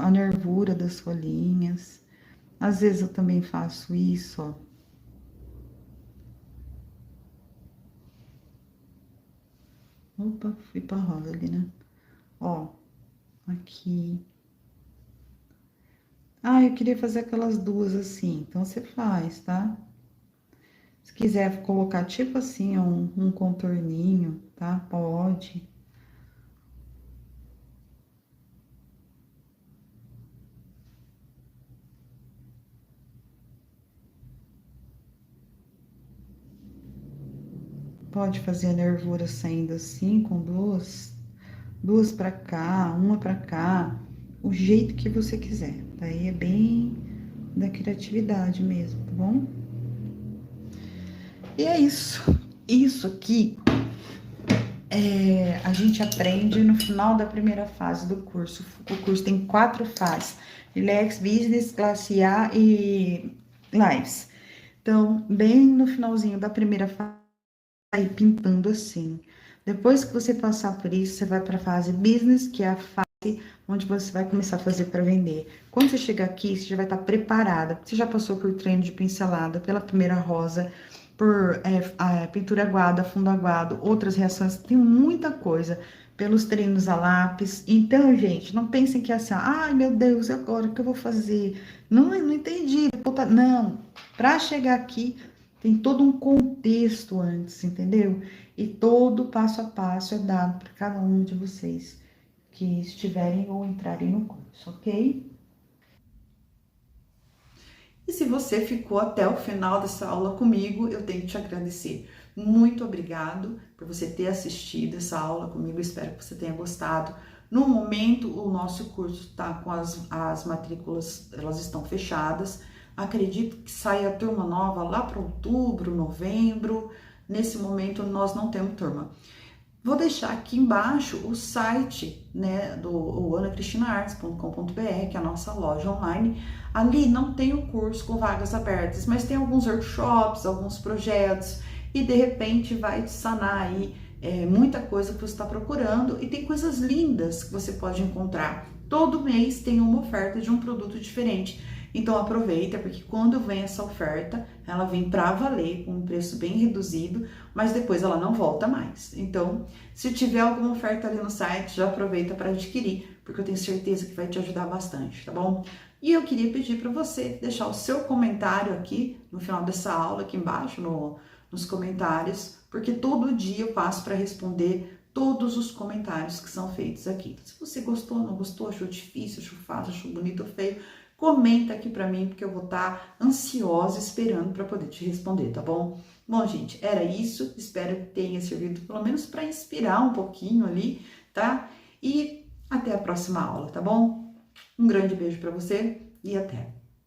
Speaker 2: a nervura das folhinhas. Às vezes eu também faço isso, ó. Opa, fui pra roda ali, né? Ó, aqui. Ah, eu queria fazer aquelas duas assim, então você faz, tá? Se quiser colocar tipo assim, um contorninho, tá? Pode. Pode fazer a nervura saindo assim, com duas para cá, uma para cá, o jeito que você quiser. Daí é bem da criatividade mesmo, tá bom? E é isso. Isso aqui a gente aprende no final da primeira fase do curso. O curso tem 4 fases: Relax, Business, Classe A e Lives. Então, bem no finalzinho da primeira fase, aí pintando assim. Depois que você passar por isso, você vai para a fase Business, que é a fase onde você vai começar a fazer para vender. Quando você chegar aqui, você já vai estar preparada. Você já passou por treino de pincelada, pela primeira rosa, por a pintura aguada, fundo aguado, outras reações, tem muita coisa, pelos treinos a lápis. Então, gente, não pensem que é assim, ai meu Deus, agora o que eu vou fazer? Não, não entendi. Não, para chegar aqui tem todo um contexto antes, entendeu? E todo passo a passo é dado para cada um de vocês que estiverem ou entrarem no curso, ok?
Speaker 1: E se você ficou até o final dessa aula comigo, eu tenho que te agradecer. Muito obrigado por você ter assistido essa aula comigo, espero que você tenha gostado. No momento, o nosso curso está com as matrículas, elas estão fechadas. Acredito que saia a turma nova lá para outubro, novembro. Nesse momento, nós não temos turma. Vou deixar aqui embaixo o site, né, do anacristinartes.com.br, que é a nossa loja online. Ali não tem o curso com vagas abertas, mas tem alguns workshops, alguns projetos, e de repente vai te sanar aí muita coisa que você está procurando, e tem coisas lindas que você pode encontrar. Todo mês tem uma oferta de um produto diferente. Então aproveita, porque quando vem essa oferta, ela vem para valer, com um preço bem reduzido, mas depois ela não volta mais. Então, se tiver alguma oferta ali no site, já aproveita para adquirir, porque eu tenho certeza que vai te ajudar bastante, tá bom? E eu queria pedir para você deixar o seu comentário aqui no final dessa aula, aqui embaixo nos comentários, porque todo dia eu passo para responder todos os comentários que são feitos aqui. Se você gostou, não gostou, achou difícil, achou fácil, achou bonito ou feio, comenta aqui para mim, porque eu vou estar ansiosa esperando para poder te responder, tá bom? Bom, gente, era isso. Espero que tenha servido pelo menos para inspirar um pouquinho ali, tá? E até a próxima aula, tá bom? Um grande beijo para você e até!